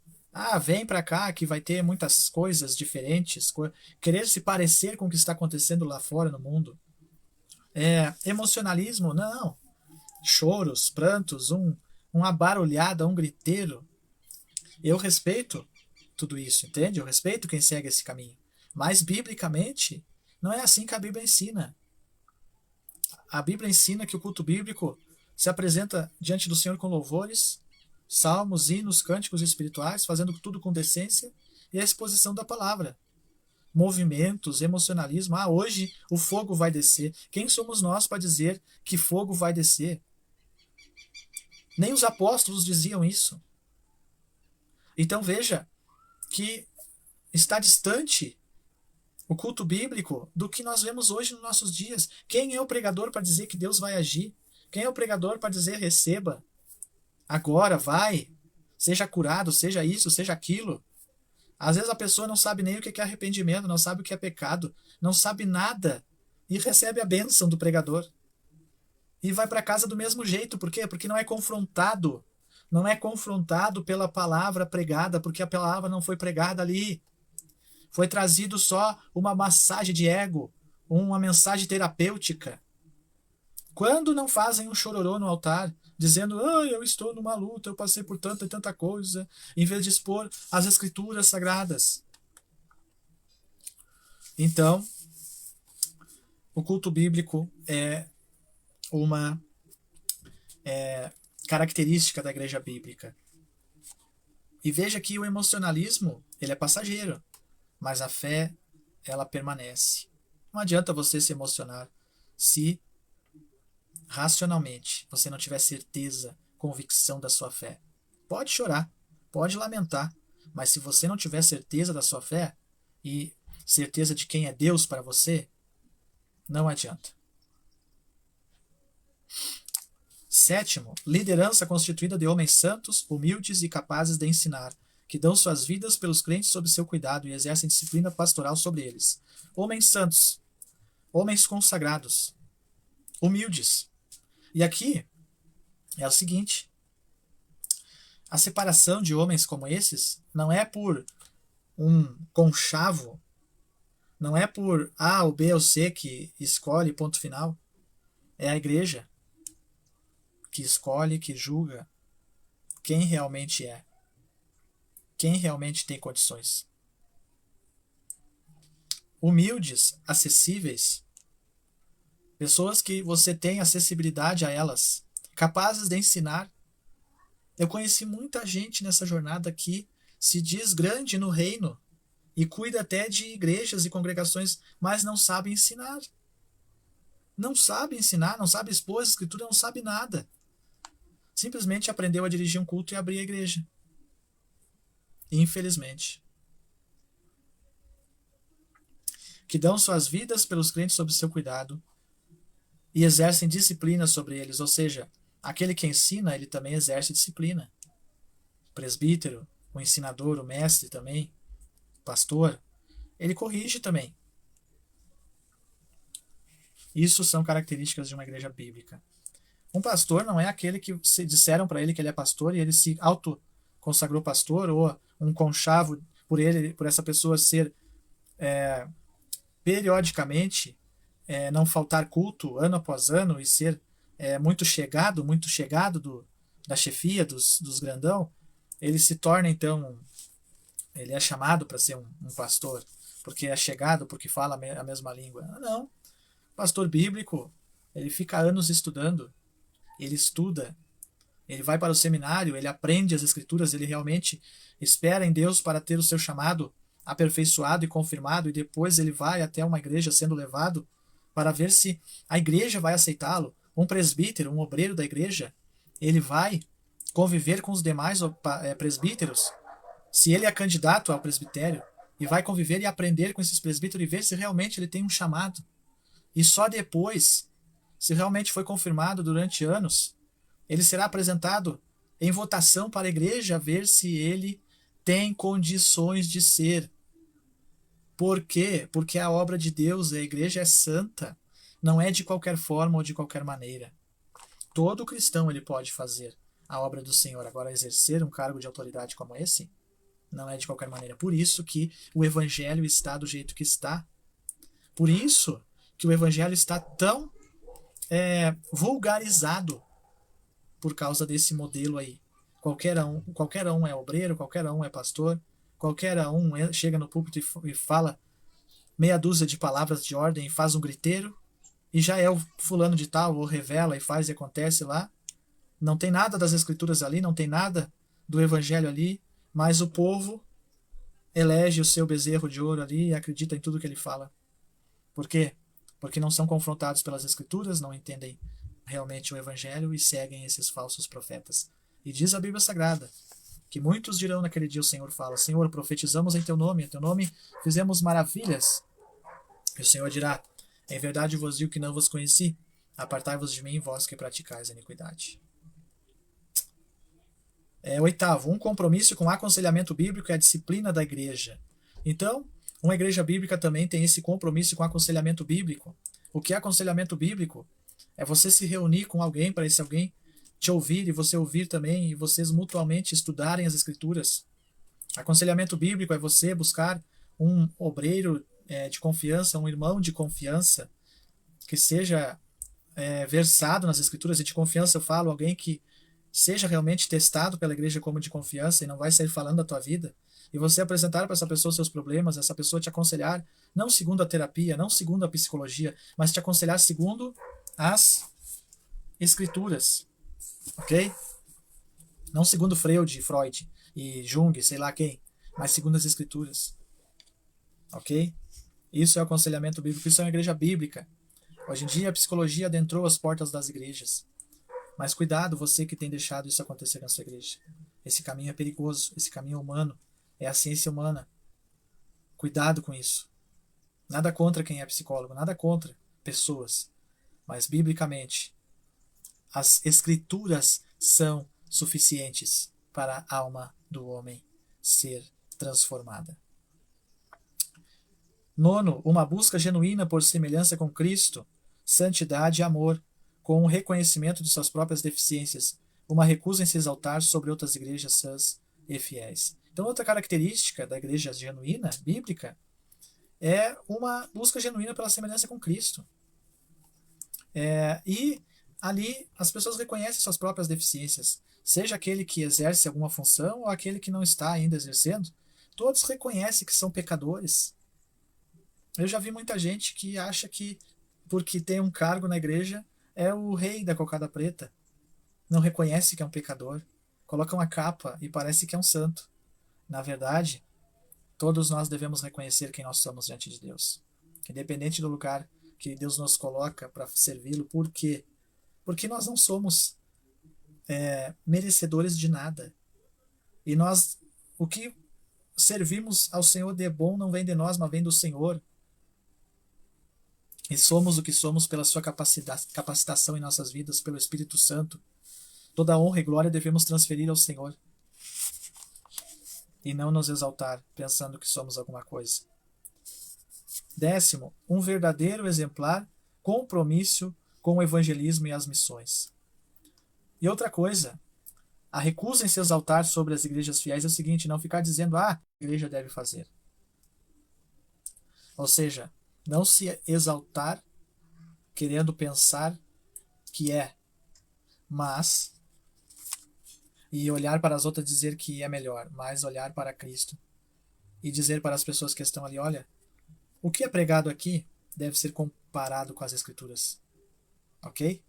vem pra cá que vai ter muitas coisas diferentes, querer se parecer com o que está acontecendo lá fora no mundo. Emocionalismo, não. Choros, prantos, uma barulhada, um griteiro. Eu respeito tudo isso, entende? Eu respeito quem segue esse caminho. Mas, biblicamente, não é assim que a Bíblia ensina. A Bíblia ensina que o culto bíblico se apresenta diante do Senhor com louvores, salmos, hinos, cânticos espirituais, fazendo tudo com decência e a exposição da palavra. Movimentos, emocionalismo. Hoje o fogo vai descer. Quem somos nós para dizer que fogo vai descer? Nem os apóstolos diziam isso. Então veja que está distante o culto bíblico do que nós vemos hoje nos nossos dias. Quem é o pregador para dizer que Deus vai agir? Quem é o pregador para dizer receba? Agora, vai, seja curado, seja isso, seja aquilo. Às vezes a pessoa não sabe nem o que é arrependimento, não sabe o que é pecado, não sabe nada e recebe a bênção do pregador. E vai para casa do mesmo jeito. Por quê? Porque não é confrontado. Não é confrontado pela palavra pregada, porque a palavra não foi pregada ali. Foi trazido só uma massagem de ego, uma mensagem terapêutica. Quando não fazem um chororô no altar, dizendo, eu estou numa luta, eu passei por tanta e tanta coisa, em vez de expor as escrituras sagradas. Então, o culto bíblico é uma característica da igreja bíblica. E veja que o emocionalismo, ele é passageiro, mas a fé, ela permanece. Não adianta você se emocionar se racionalmente você não tiver certeza, convicção da sua fé. Pode chorar, pode lamentar, mas se você não tiver certeza da sua fé e certeza de quem é Deus para você, não adianta. Sétimo, liderança constituída de homens santos, humildes e capazes de ensinar, que dão suas vidas pelos crentes sob seu cuidado e exercem disciplina pastoral sobre eles. Homens santos, homens consagrados, humildes. E aqui é o seguinte, a separação de homens como esses não é por um conchavo, não é por A ou B ou C que escolhe, ponto final. É a igreja que escolhe, que julga quem realmente é, quem realmente tem condições. Humildes, acessíveis, pessoas que você tem acessibilidade a elas, capazes de ensinar. Eu conheci muita gente nessa jornada que se diz grande no reino e cuida até de igrejas e congregações, mas não sabe ensinar. Não sabe ensinar, não sabe expor a escritura, não sabe nada. Simplesmente aprendeu a dirigir um culto e abrir a igreja. Infelizmente. Que dão suas vidas pelos crentes sob seu cuidado e exercem disciplina sobre eles, ou seja, aquele que ensina, ele também exerce disciplina. O presbítero, o ensinador, o mestre também, o pastor, ele corrige também. Isso são características de uma igreja bíblica. Um pastor não é aquele que se disseram para ele que ele é pastor e ele se auto-consagrou pastor, ou um conchavo por essa pessoa ser periodicamente não faltar culto ano após ano e ser muito chegado da chefia dos grandão, ele se torna então, ele é chamado para ser um pastor, porque é chegado, porque fala a mesma língua. Não, pastor bíblico, ele fica anos estudando, ele estuda, ele vai para o seminário, ele aprende as escrituras, ele realmente espera em Deus para ter o seu chamado aperfeiçoado e confirmado, e depois ele vai até uma igreja sendo levado para ver se a igreja vai aceitá-lo. Um presbítero, um obreiro da igreja, ele vai conviver com os demais presbíteros, se ele é candidato ao presbitério, e vai conviver e aprender com esses presbíteros e ver se realmente ele tem um chamado. E só depois, se realmente foi confirmado durante anos, ele será apresentado em votação para a igreja ver se ele tem condições de ser. Por quê? Porque a obra de Deus, a igreja é santa, não é de qualquer forma ou de qualquer maneira. Todo cristão ele pode fazer a obra do Senhor. Agora, exercer um cargo de autoridade como esse, não é de qualquer maneira. Por isso que o evangelho está do jeito que está. Por isso que o evangelho está tão vulgarizado por causa desse modelo aí. Qualquer um é obreiro, qualquer um é pastor, qualquer um chega no púlpito e fala meia dúzia de palavras de ordem e faz um griteiro, e já é o fulano de tal, ou revela e faz e acontece lá. Não tem nada das escrituras ali, não tem nada do evangelho ali, mas o povo elege o seu bezerro de ouro ali e acredita em tudo que ele fala. Por quê? Porque não são confrontados pelas escrituras, não entendem realmente o evangelho e seguem esses falsos profetas. E diz a Bíblia Sagrada que muitos dirão naquele dia, o Senhor fala, Senhor, profetizamos em teu nome fizemos maravilhas. E o Senhor dirá, em verdade vos digo que não vos conheci, apartai-vos de mim, vós que praticais a iniquidade. Oitavo, um compromisso com o aconselhamento bíblico e a disciplina da igreja. Então, uma igreja bíblica também tem esse compromisso com o aconselhamento bíblico. O que é aconselhamento bíblico? É você se reunir com alguém para esse alguém te ouvir e você ouvir também, e vocês mutuamente estudarem as Escrituras. Aconselhamento bíblico é você buscar um obreiro de confiança, um irmão de confiança, que seja versado nas Escrituras. E de confiança eu falo alguém que seja realmente testado pela igreja como de confiança e não vai sair falando da tua vida. E você apresentar para essa pessoa os seus problemas, essa pessoa te aconselhar, não segundo a terapia, não segundo a psicologia, mas te aconselhar segundo as Escrituras. Ok? Não segundo Freud, Freud e Jung, sei lá quem, mas segundo as Escrituras. Ok? Isso é o aconselhamento bíblico, isso é uma igreja bíblica. Hoje em dia a psicologia adentrou as portas das igrejas. Mas cuidado, você que tem deixado isso acontecer na sua igreja. Esse caminho é perigoso, esse caminho é humano, é a ciência humana. Cuidado com isso. Nada contra quem é psicólogo, nada contra pessoas. Mas, biblicamente, as Escrituras são suficientes para a alma do homem ser transformada. Nono, uma busca genuína por semelhança com Cristo, santidade e amor, com o reconhecimento de suas próprias deficiências, uma recusa em se exaltar sobre outras igrejas sãs e fiéis. Então, outra característica da igreja genuína, bíblica, é uma busca genuína pela semelhança com Cristo. E ali as pessoas reconhecem suas próprias deficiências, seja aquele que exerce alguma função ou aquele que não está ainda exercendo, todos reconhecem que são pecadores. Eu já vi muita gente que acha que, porque tem um cargo na igreja, é o rei da cocada preta. Não reconhece que é um pecador. Coloca uma capa e parece que é um santo. Na verdade, todos nós devemos reconhecer quem nós somos diante de Deus. Independente do lugar que Deus nos coloca para servi-lo. Por quê? Porque nós não somos merecedores de nada. E nós, o que servimos ao Senhor de bom não vem de nós, mas vem do Senhor. E somos o que somos pela sua capacitação em nossas vidas, pelo Espírito Santo. Toda honra e glória devemos transferir ao Senhor. E não nos exaltar, pensando que somos alguma coisa. 10º, um verdadeiro exemplar compromisso com o evangelismo e as missões. E outra coisa, a recusa em se exaltar sobre as igrejas fiéis é o seguinte, não ficar dizendo, a igreja deve fazer. Ou seja, não se exaltar querendo pensar que mas e olhar para as outras e dizer que é melhor, mas olhar para Cristo e dizer para as pessoas que estão ali, olha, o que é pregado aqui deve ser comparado com as Escrituras. Ok?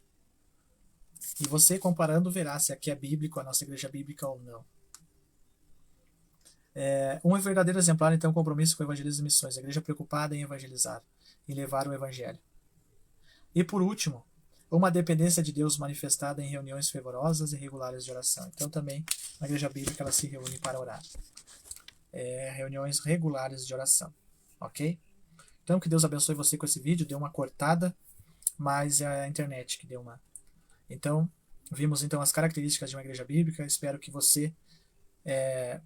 E você comparando verá se aqui é bíblico, a nossa igreja é bíblica ou não. Um verdadeiro exemplar, então, compromisso com o evangelismo e missões. A igreja preocupada em evangelizar, em levar o evangelho. E por último, uma dependência de Deus manifestada em reuniões fervorosas e regulares de oração. Então também, na igreja bíblica, ela se reúne para orar. Reuniões regulares de oração. Ok? Então, que Deus abençoe você com esse vídeo. Deu uma cortada, mas é a internet que deu uma... Então, vimos então as características de uma igreja bíblica. Espero que você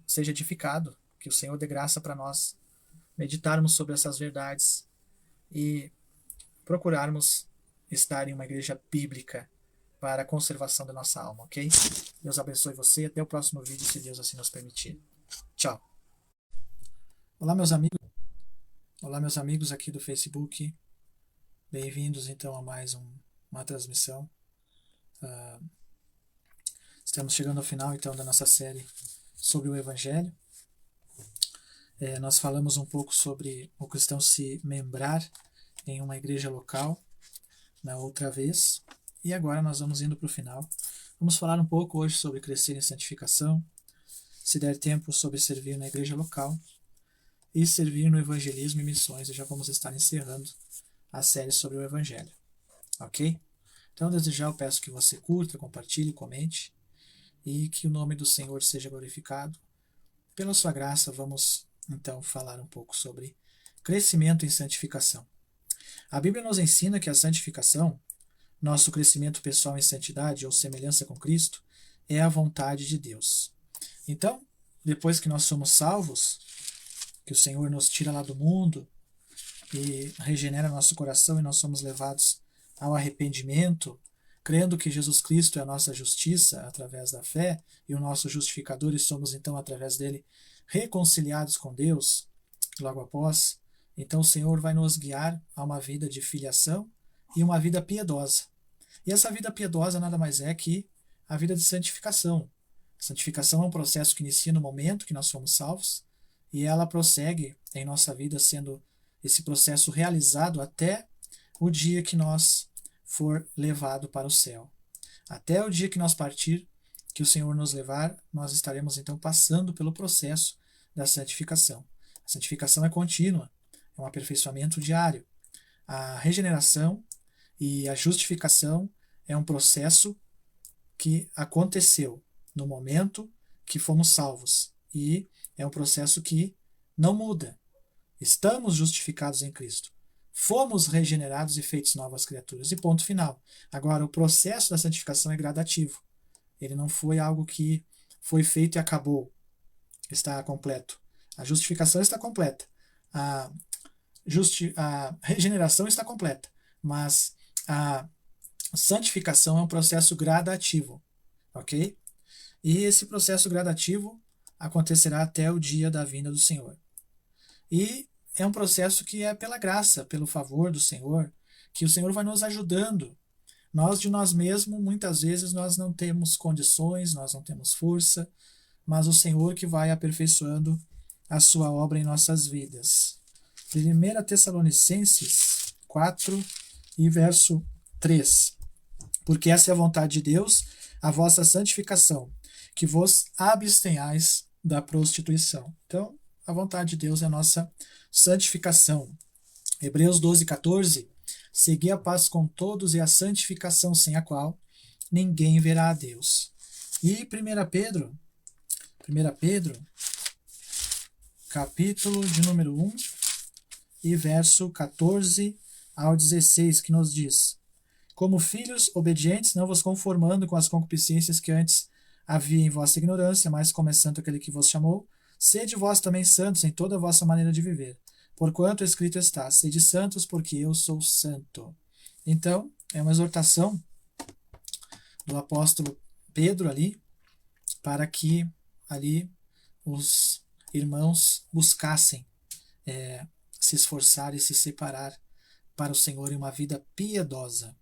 seja edificado, que o Senhor dê graça para nós meditarmos sobre essas verdades e procurarmos estar em uma igreja bíblica para a conservação da nossa alma, ok? Deus abençoe você. Até o próximo vídeo, se Deus assim nos permitir. Tchau. Olá, meus amigos. Olá, meus amigos aqui do Facebook. Bem-vindos, então, a mais uma transmissão. Estamos chegando ao final, então, da nossa série sobre o Evangelho. Nós falamos um pouco sobre o cristão se membrar em uma igreja local na outra vez. E agora nós vamos indo para o final. Vamos falar um pouco hoje sobre crescer em santificação, se der tempo, sobre servir na igreja local e servir no evangelismo e missões. E já vamos estar encerrando a série sobre o Evangelho. Ok? Então, desde já eu peço que você curta, compartilhe, comente e que o nome do Senhor seja glorificado. Pela sua graça, vamos então falar um pouco sobre crescimento em santificação. A Bíblia nos ensina que a santificação, nosso crescimento pessoal em santidade ou semelhança com Cristo, é a vontade de Deus. Então, depois que nós somos salvos, que o Senhor nos tira lá do mundo, e regenera nosso coração e nós somos levados ao arrependimento, crendo que Jesus Cristo é a nossa justiça através da fé e o nosso justificador, e somos então através dele reconciliados com Deus, logo após, então o Senhor vai nos guiar a uma vida de filiação e uma vida piedosa. E essa vida piedosa nada mais é que a vida de santificação. Santificação é um processo que inicia no momento que nós fomos salvos e ela prossegue em nossa vida sendo esse processo realizado até o dia que nós for levado para o céu. Até o dia que nós partir, que o Senhor nos levar, nós estaremos então passando pelo processo da santificação. A santificação é contínua, é um aperfeiçoamento diário. A regeneração e a justificação é um processo que aconteceu no momento que fomos salvos e é um processo que não muda. Estamos justificados em Cristo. Fomos regenerados e feitos novas criaturas. E ponto final. Agora, o processo da santificação é gradativo. Ele não foi algo que foi feito e acabou. Está completo. A justificação está completa. A regeneração está completa. Mas a santificação é um processo gradativo. Ok? E esse processo gradativo acontecerá até o dia da vinda do Senhor. E é um processo que é pela graça, pelo favor do Senhor, que o Senhor vai nos ajudando. Nós de nós mesmos, muitas vezes, nós não temos condições, nós não temos força, mas o Senhor que vai aperfeiçoando a sua obra em nossas vidas. 1 Tessalonicenses 4 e verso 3. Porque essa é a vontade de Deus, a vossa santificação, que vos abstenhais da prostituição. Então, a vontade de Deus é a nossa santificação. Hebreus 12, 14. Segui a paz com todos e a santificação, sem a qual ninguém verá a Deus. E 1 Pedro, capítulo de número 1 e verso 14 ao 16, que nos diz: como filhos obedientes, não vos conformando com as concupiscências que antes havia em vossa ignorância, mas começando aquele que vos chamou, sede vós também santos em toda a vossa maneira de viver. Porquanto escrito está, sede santos, porque eu sou santo. Então, é uma exortação do apóstolo Pedro ali, para que ali os irmãos buscassem se esforçar e se separar para o Senhor em uma vida piedosa.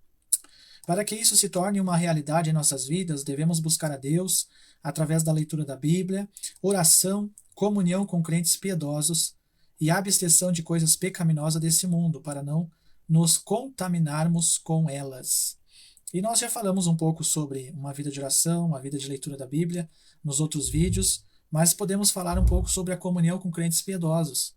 Para que isso se torne uma realidade em nossas vidas, devemos buscar a Deus através da leitura da Bíblia, oração, comunhão com crentes piedosos e abstenção de coisas pecaminosas desse mundo, para não nos contaminarmos com elas. E nós já falamos um pouco sobre uma vida de oração, uma vida de leitura da Bíblia nos outros vídeos, mas podemos falar um pouco sobre a comunhão com crentes piedosos.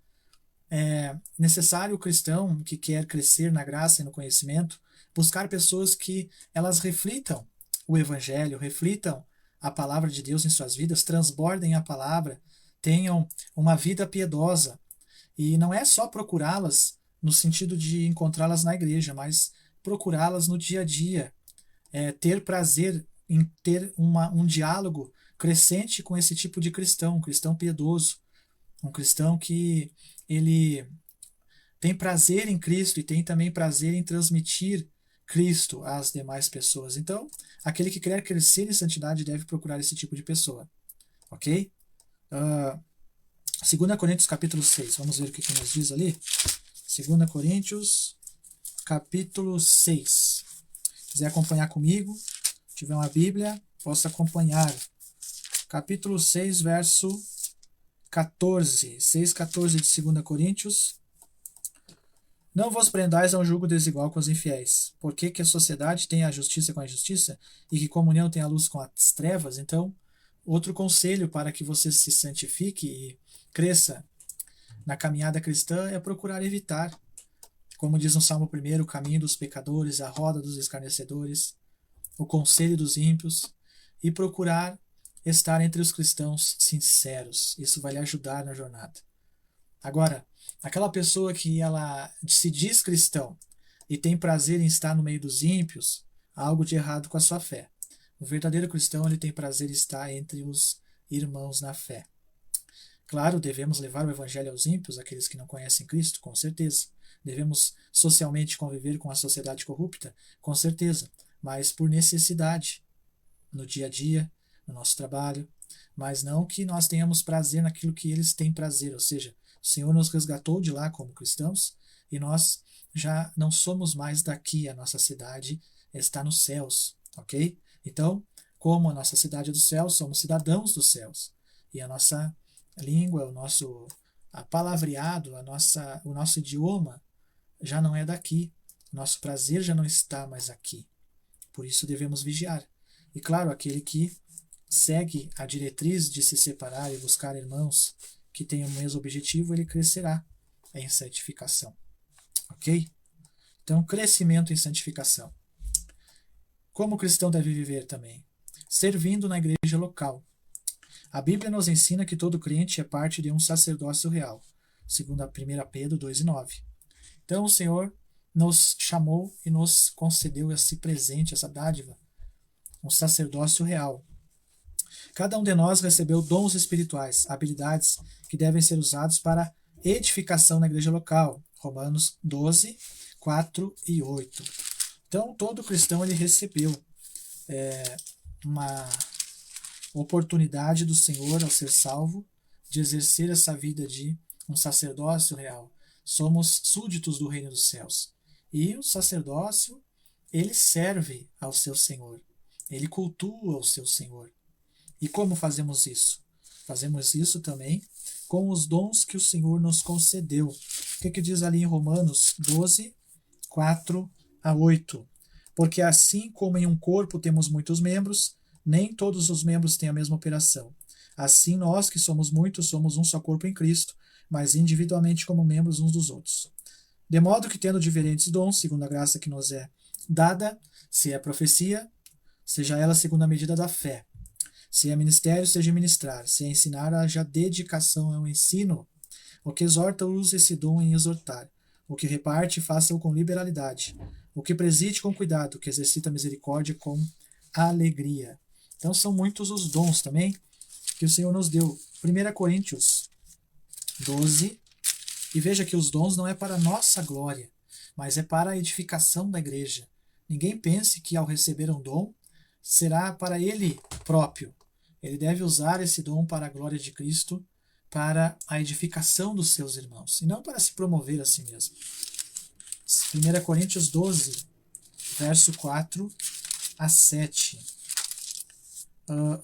É necessário o cristão que quer crescer na graça e no conhecimento buscar pessoas que elas reflitam o Evangelho, reflitam a palavra de Deus em suas vidas, transbordem a palavra, tenham uma vida piedosa. E não é só procurá-las no sentido de encontrá-las na igreja, mas procurá-las no dia a dia, ter prazer em ter um diálogo crescente com esse tipo de cristão, um cristão piedoso, um cristão que ele tem prazer em Cristo e tem também prazer em transmitir Cristo às demais pessoas. Então, aquele que quer crescer em santidade deve procurar esse tipo de pessoa. Ok? 2 Coríntios capítulo 6. Vamos ver o que nos diz ali. 2 Coríntios capítulo 6. Se quiser acompanhar comigo, tiver uma Bíblia, possa acompanhar. Capítulo 6, verso 14. 6:14 de 2 Coríntios. Não vos prendais a um jugo desigual com os infiéis, porque que a sociedade tem a justiça com a injustiça e que comunhão tem a luz com as trevas. Então, outro conselho para que você se santifique e cresça na caminhada cristã é procurar evitar, como diz no Salmo 1, o caminho dos pecadores, a roda dos escarnecedores, o conselho dos ímpios, e procurar estar entre os cristãos sinceros. Isso vai lhe ajudar na jornada. Agora, aquela pessoa que ela se diz cristão e tem prazer em estar no meio dos ímpios, há algo de errado com a sua fé. O verdadeiro cristão ele tem prazer em estar entre os irmãos na fé. Claro, devemos levar o evangelho aos ímpios, aqueles que não conhecem Cristo, com certeza. Devemos socialmente conviver com a sociedade corrupta, com certeza, mas por necessidade, no dia a dia, no nosso trabalho, mas não que nós tenhamos prazer naquilo que eles têm prazer, ou seja, o Senhor nos resgatou de lá como cristãos e nós já não somos mais daqui, a nossa cidade está nos céus, ok? Então, como a nossa cidade é dos céus, somos cidadãos dos céus e a nossa língua, o nosso palavreado, o nosso idioma já não é daqui, nosso prazer já não está mais aqui, por isso devemos vigiar. E claro, aquele que segue a diretriz de se separar e buscar irmãos que tenham o mesmo objetivo, ele crescerá em santificação. Ok? Então, crescimento em santificação. Como o cristão deve viver também? Servindo na igreja local. A Bíblia nos ensina que todo crente é parte de um sacerdócio real, segundo a 1 Pedro 2:9. Então, o Senhor nos chamou e nos concedeu esse presente, essa dádiva, um sacerdócio real. Cada um de nós recebeu dons espirituais, habilidades que devem ser usados para edificação na igreja local. Romanos 12, 4 e 8. Então, todo cristão ele recebeu uma oportunidade do Senhor, ao ser salvo, de exercer essa vida de um sacerdócio real. Somos súditos do reino dos céus. E o sacerdócio, ele serve ao seu Senhor. Ele cultua o seu Senhor. E como fazemos isso? Fazemos isso também com os dons que o Senhor nos concedeu. O que diz ali em Romanos 12, 4 a 8? Porque assim como em um corpo temos muitos membros, nem todos os membros têm a mesma operação. Assim nós, que somos muitos, somos um só corpo em Cristo, mas individualmente como membros uns dos outros. De modo que, tendo diferentes dons, segundo a graça que nos é dada, se é profecia, seja ela segundo a medida da fé. Se é ministério, seja ministrar. Se é ensinar, haja dedicação ao ensino. O que exorta, use esse dom em exortar. O que reparte, faça-o com liberalidade. O que preside, com cuidado. O que exercita a misericórdia, com alegria. Então são muitos os dons também que o Senhor nos deu. 1 Coríntios 12. E veja que os dons não é para a nossa glória, mas é para a edificação da igreja. Ninguém pense que ao receber um dom, será para ele próprio. Ele deve usar esse dom para a glória de Cristo, para a edificação dos seus irmãos, e não para se promover a si mesmo. 1 Coríntios 12, verso 4 a 7.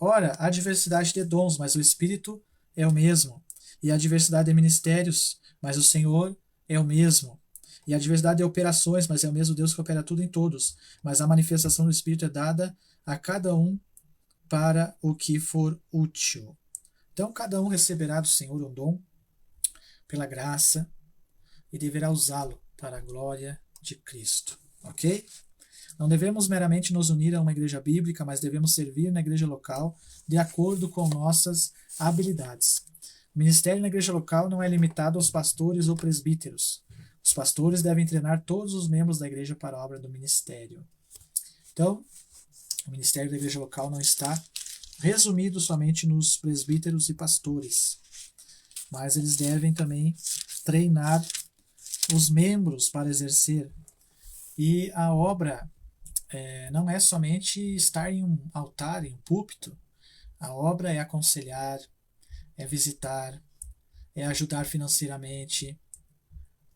Ora, há diversidade de dons, mas o Espírito é o mesmo. E há diversidade de ministérios, mas o Senhor é o mesmo. E há diversidade de operações, mas é o mesmo Deus que opera tudo em todos. Mas a manifestação do Espírito é dada a cada um para o que for útil. Então, cada um receberá do Senhor um dom pela graça e deverá usá-lo para a glória de Cristo. Ok? Não devemos meramente nos unir a uma igreja bíblica, mas devemos servir na igreja local de acordo com nossas habilidades. O ministério na igreja local não é limitado aos pastores ou presbíteros. Os pastores devem treinar todos os membros da igreja para a obra do ministério. Então, o ministério da igreja local não está resumido somente nos presbíteros e pastores, mas eles devem também treinar os membros para exercer. E a obra não é somente estar em um altar, em um púlpito. A obra é aconselhar, é visitar, é ajudar financeiramente.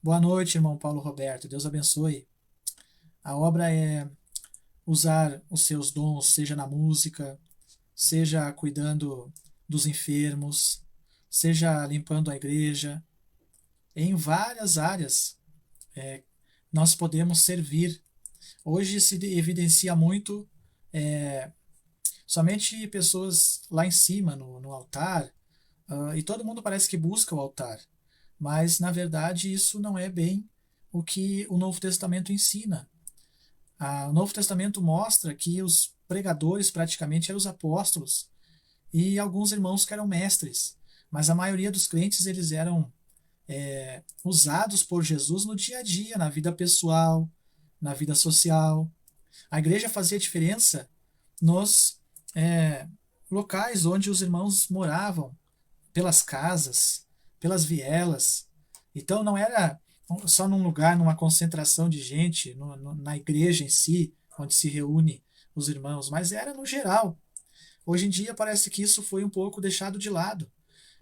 Boa noite, irmão Paulo Roberto, Deus abençoe. A obra é usar os seus dons, seja na música, seja cuidando dos enfermos, seja limpando a igreja. Em várias áreas nós podemos servir. Hoje se evidencia muito somente pessoas lá em cima, no altar, e todo mundo parece que busca o altar. Mas, na verdade, isso não é bem o que o Novo Testamento ensina. O Novo Testamento mostra que os pregadores praticamente eram os apóstolos e alguns irmãos que eram mestres, mas a maioria dos crentes eles eram usados por Jesus no dia a dia, na vida pessoal, na vida social. A igreja fazia diferença nos locais onde os irmãos moravam, pelas casas, pelas vielas. Então não era só num lugar, numa concentração de gente, na igreja em si, onde se reúne os irmãos, mas era no geral. Hoje em dia parece que isso foi um pouco deixado de lado.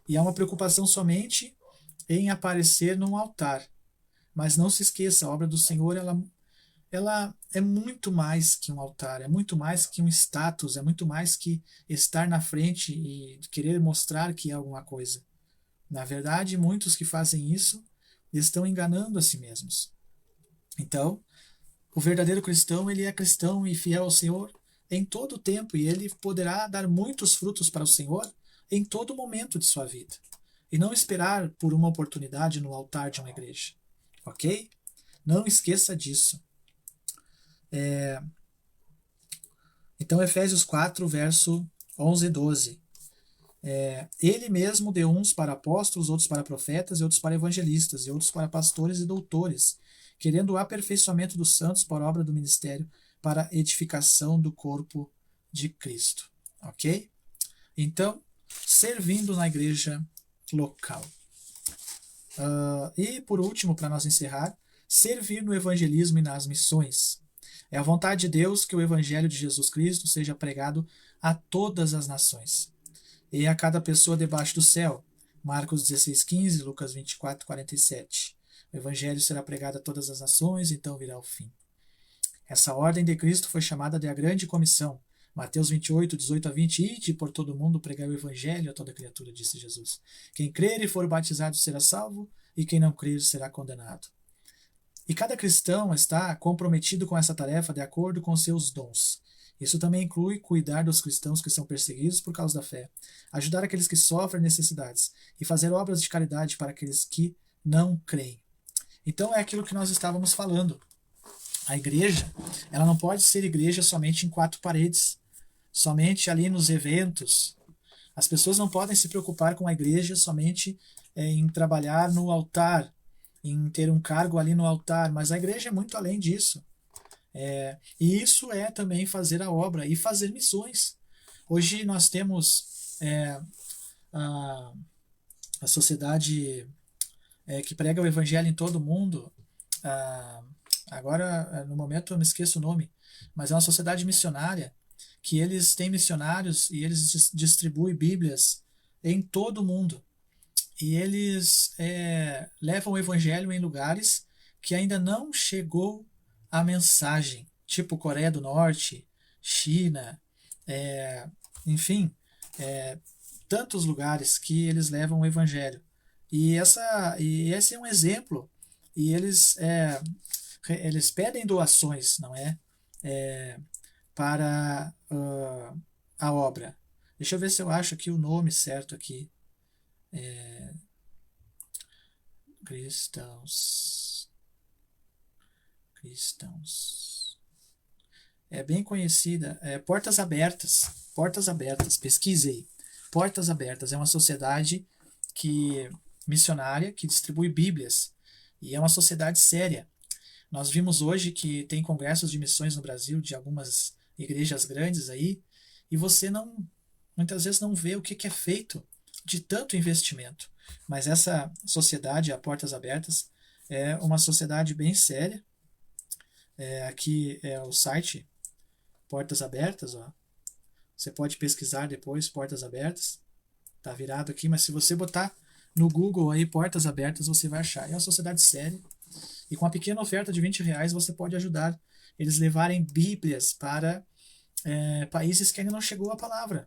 E há uma preocupação somente em aparecer num altar. Mas não se esqueça, a obra do Senhor, ela é muito mais que um altar, é muito mais que um status, é muito mais que estar na frente e querer mostrar que é alguma coisa. Na verdade, muitos que fazem isso estão enganando a si mesmos. Então, o verdadeiro cristão, ele é cristão e fiel ao Senhor em todo o tempo, e ele poderá dar muitos frutos para o Senhor em todo momento de sua vida. E não esperar por uma oportunidade no altar de uma igreja. Ok? Não esqueça disso. Então, Efésios 4, verso 11 e 12. Ele mesmo deu uns para apóstolos, outros para profetas, e outros para evangelistas, e outros para pastores e doutores, querendo o aperfeiçoamento dos santos para a obra do ministério, para a edificação do corpo de Cristo. Ok? Então, servindo na igreja local. E, por último, para nós encerrar, servir no evangelismo e nas missões. É a vontade de Deus que o evangelho de Jesus Cristo seja pregado a todas as nações e a cada pessoa debaixo do céu. Marcos 16:15, Lucas 24:47. O evangelho será pregado a todas as nações, então virá o fim. Essa ordem de Cristo foi chamada de a grande comissão. Mateus 28:18-20, ide por todo mundo pregar o evangelho a toda criatura, disse Jesus. Quem crer e for batizado será salvo, e quem não crer será condenado. E cada cristão está comprometido com essa tarefa de acordo com seus dons. Isso também inclui cuidar dos cristãos que são perseguidos por causa da fé, ajudar aqueles que sofrem necessidades e fazer obras de caridade para aqueles que não creem. Então é aquilo que nós estávamos falando. A igreja, ela não pode ser igreja somente em quatro paredes, somente ali nos eventos. As pessoas não podem se preocupar com a igreja somente em trabalhar no altar, em ter um cargo ali no altar, mas a igreja é muito além disso. E isso é também fazer a obra e fazer missões. Hoje nós temos a sociedade que prega o evangelho em todo mundo. Agora, no momento, eu me esqueço o nome, mas é uma sociedade missionária que eles têm missionários e eles distribuem Bíblias em todo o mundo. E eles levam o evangelho em lugares que ainda não chegou a mensagem, tipo Coreia do Norte, China, enfim, tantos lugares que eles levam o evangelho. E esse é um exemplo. E eles pedem doações, não é? Para a obra. Deixa eu ver se eu acho aqui o nome certo aqui. Cristãos. É bem conhecida. Portas Abertas. Portas Abertas. Pesquisei. Portas Abertas é uma sociedade missionária que distribui Bíblias. E é uma sociedade séria. Nós vimos hoje que tem congressos de missões no Brasil, de algumas igrejas grandes aí, e você muitas vezes não vê o que é feito de tanto investimento. Mas essa sociedade, a Portas Abertas, é uma sociedade bem séria. Aqui é o site Portas Abertas, ó. Você pode pesquisar depois Portas Abertas. Tá virado aqui, mas se você botar no Google aí Portas Abertas, você vai achar. É uma sociedade séria. E com a pequena oferta de R$20 você pode ajudar eles levarem Bíblias para países que ainda não chegou a palavra.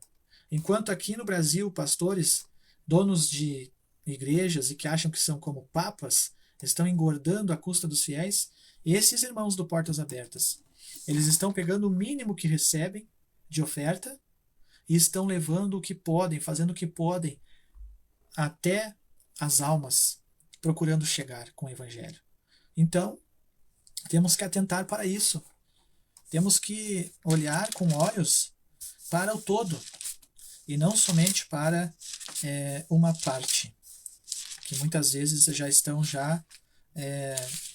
Enquanto aqui no Brasil, pastores, donos de igrejas e que acham que são como papas, estão engordando à custa dos fiéis, esses irmãos do Portas Abertas, eles estão pegando o mínimo que recebem de oferta e estão levando o que podem, fazendo o que podem até as almas, procurando chegar com o Evangelho. Então, temos que atentar para isso. Temos que olhar com olhos para o todo e não somente para uma parte, que muitas vezes já estão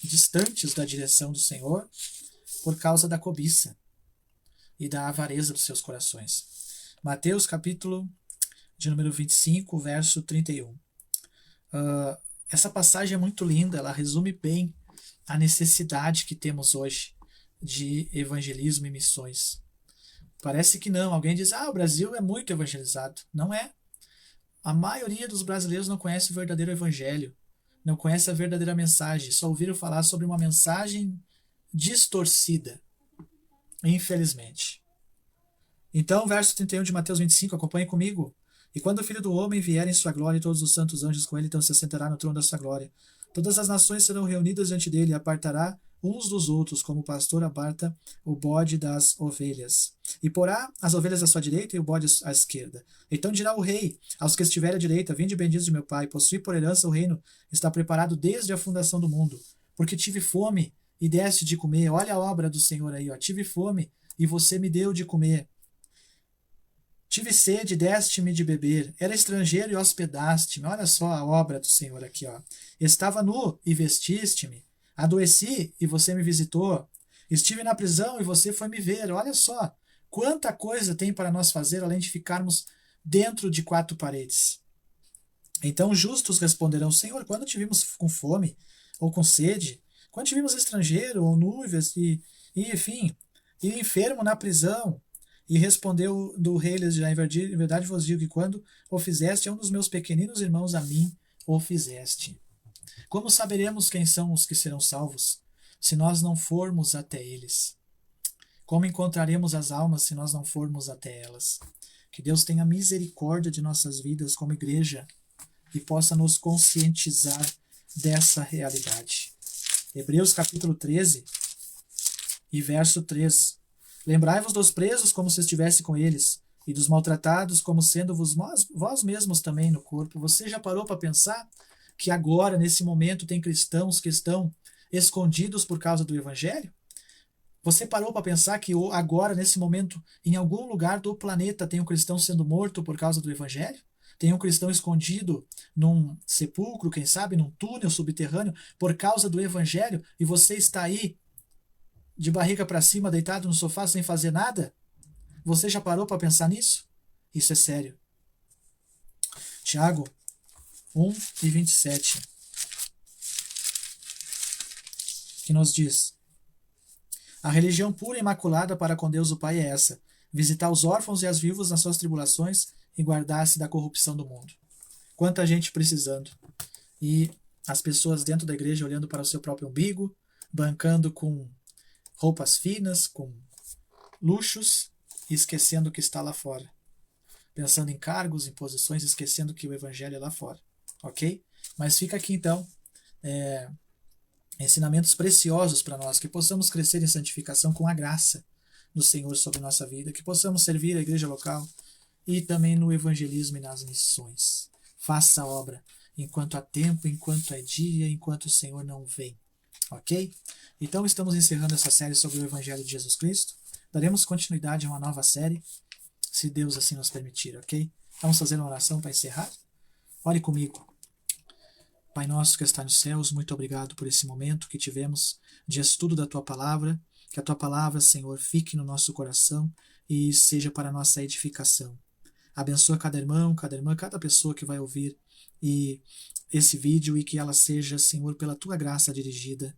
distantes da direção do Senhor por causa da cobiça e da avareza dos seus corações. Mateus capítulo de número 25, verso 31. Essa passagem é muito linda, ela resume bem a necessidade que temos hoje de evangelismo e missões. Parece que não. Alguém diz, o Brasil é muito evangelizado. Não é. A maioria dos brasileiros não conhece o verdadeiro evangelho, não conhece a verdadeira mensagem, só ouviram falar sobre uma mensagem distorcida, infelizmente. Então, verso 31 de Mateus 25, acompanhe comigo. E quando o Filho do Homem vier em sua glória e todos os santos anjos com ele, então se assentará no trono da sua glória. Todas as nações serão reunidas diante dele e apartará uns dos outros, como o pastor aparta o bode das ovelhas. E porá as ovelhas à sua direita e o bode à esquerda. Então dirá o rei aos que estiverem à direita: vinde benditos de meu Pai, possuí por herança o reino, está preparado desde a fundação do mundo. Porque tive fome e deste de comer. Olha a obra do Senhor aí, ó. Tive fome e você me deu de comer. Tive sede, deste-me de beber. Era estrangeiro e hospedaste-me. Olha só a obra do Senhor aqui, ó. Estava nu e vestiste-me. Adoeci e você me visitou. Estive na prisão e você foi me ver. Olha só quanta coisa tem para nós fazer além de ficarmos dentro de quatro paredes. Então justos responderão: Senhor, quando te vimos com fome ou com sede? Quando te vimos estrangeiro ou nu e enfim, e enfermo na prisão? E respondeu do rei, lhes dirá: em verdade vos digo que quando o fizeste a um dos meus pequeninos irmãos, a mim o fizeste. Como saberemos quem são os que serão salvos, se nós não formos até eles? Como encontraremos as almas se nós não formos até elas? Que Deus tenha misericórdia de nossas vidas como igreja e possa nos conscientizar dessa realidade. Hebreus capítulo 13 e verso 3. Lembrai-vos dos presos como se estivesse com eles, e dos maltratados como sendo-vos vós mesmos também no corpo. Você já parou para pensar que agora, nesse momento, tem cristãos que estão escondidos por causa do evangelho? Você parou para pensar que agora, nesse momento, em algum lugar do planeta tem um cristão sendo morto por causa do evangelho? Tem um cristão escondido num sepulcro, quem sabe, num túnel subterrâneo, por causa do evangelho, e você está aí de barriga para cima, deitado no sofá sem fazer nada? Você já parou para pensar nisso? Isso é sério. Tiago 1 e 27, que nos diz: a religião pura e imaculada para com Deus o Pai é essa: visitar os órfãos e as viúvas nas suas tribulações e guardar-se da corrupção do mundo. Quanta gente precisando. E as pessoas dentro da igreja olhando para o seu próprio umbigo, bancando com roupas finas, com luxos, e esquecendo que está lá fora. Pensando em cargos, em posições, esquecendo que o evangelho é lá fora. Ok? Mas fica aqui então ensinamentos preciosos para nós, que possamos crescer em santificação com a graça do Senhor sobre nossa vida, que possamos servir a igreja local e também no evangelismo e nas missões. Faça a obra enquanto há tempo, enquanto é dia, enquanto o Senhor não vem. Ok? Então estamos encerrando essa série sobre o Evangelho de Jesus Cristo. Daremos continuidade a uma nova série, se Deus assim nos permitir, ok? Vamos fazer uma oração para encerrar? Ore comigo. Pai nosso que está nos céus, muito obrigado por esse momento que tivemos de estudo da Tua Palavra. Que a Tua Palavra, Senhor, fique no nosso coração e seja para a nossa edificação. Abençoa cada irmão, cada irmã, cada pessoa que vai ouvir esse vídeo e que ela seja, Senhor, pela Tua graça dirigida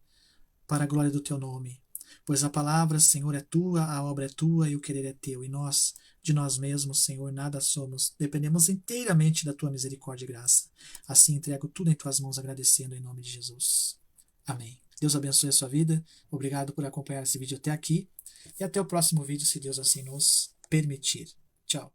para a glória do Teu nome. Pois a palavra, Senhor, é Tua, a obra é Tua e o querer é Teu. E nós, de nós mesmos, Senhor, nada somos. Dependemos inteiramente da Tua misericórdia e graça. Assim entrego tudo em Tuas mãos, agradecendo em nome de Jesus. Amém. Deus abençoe a sua vida. Obrigado por acompanhar esse vídeo até aqui. E até o próximo vídeo, se Deus assim nos permitir. Tchau.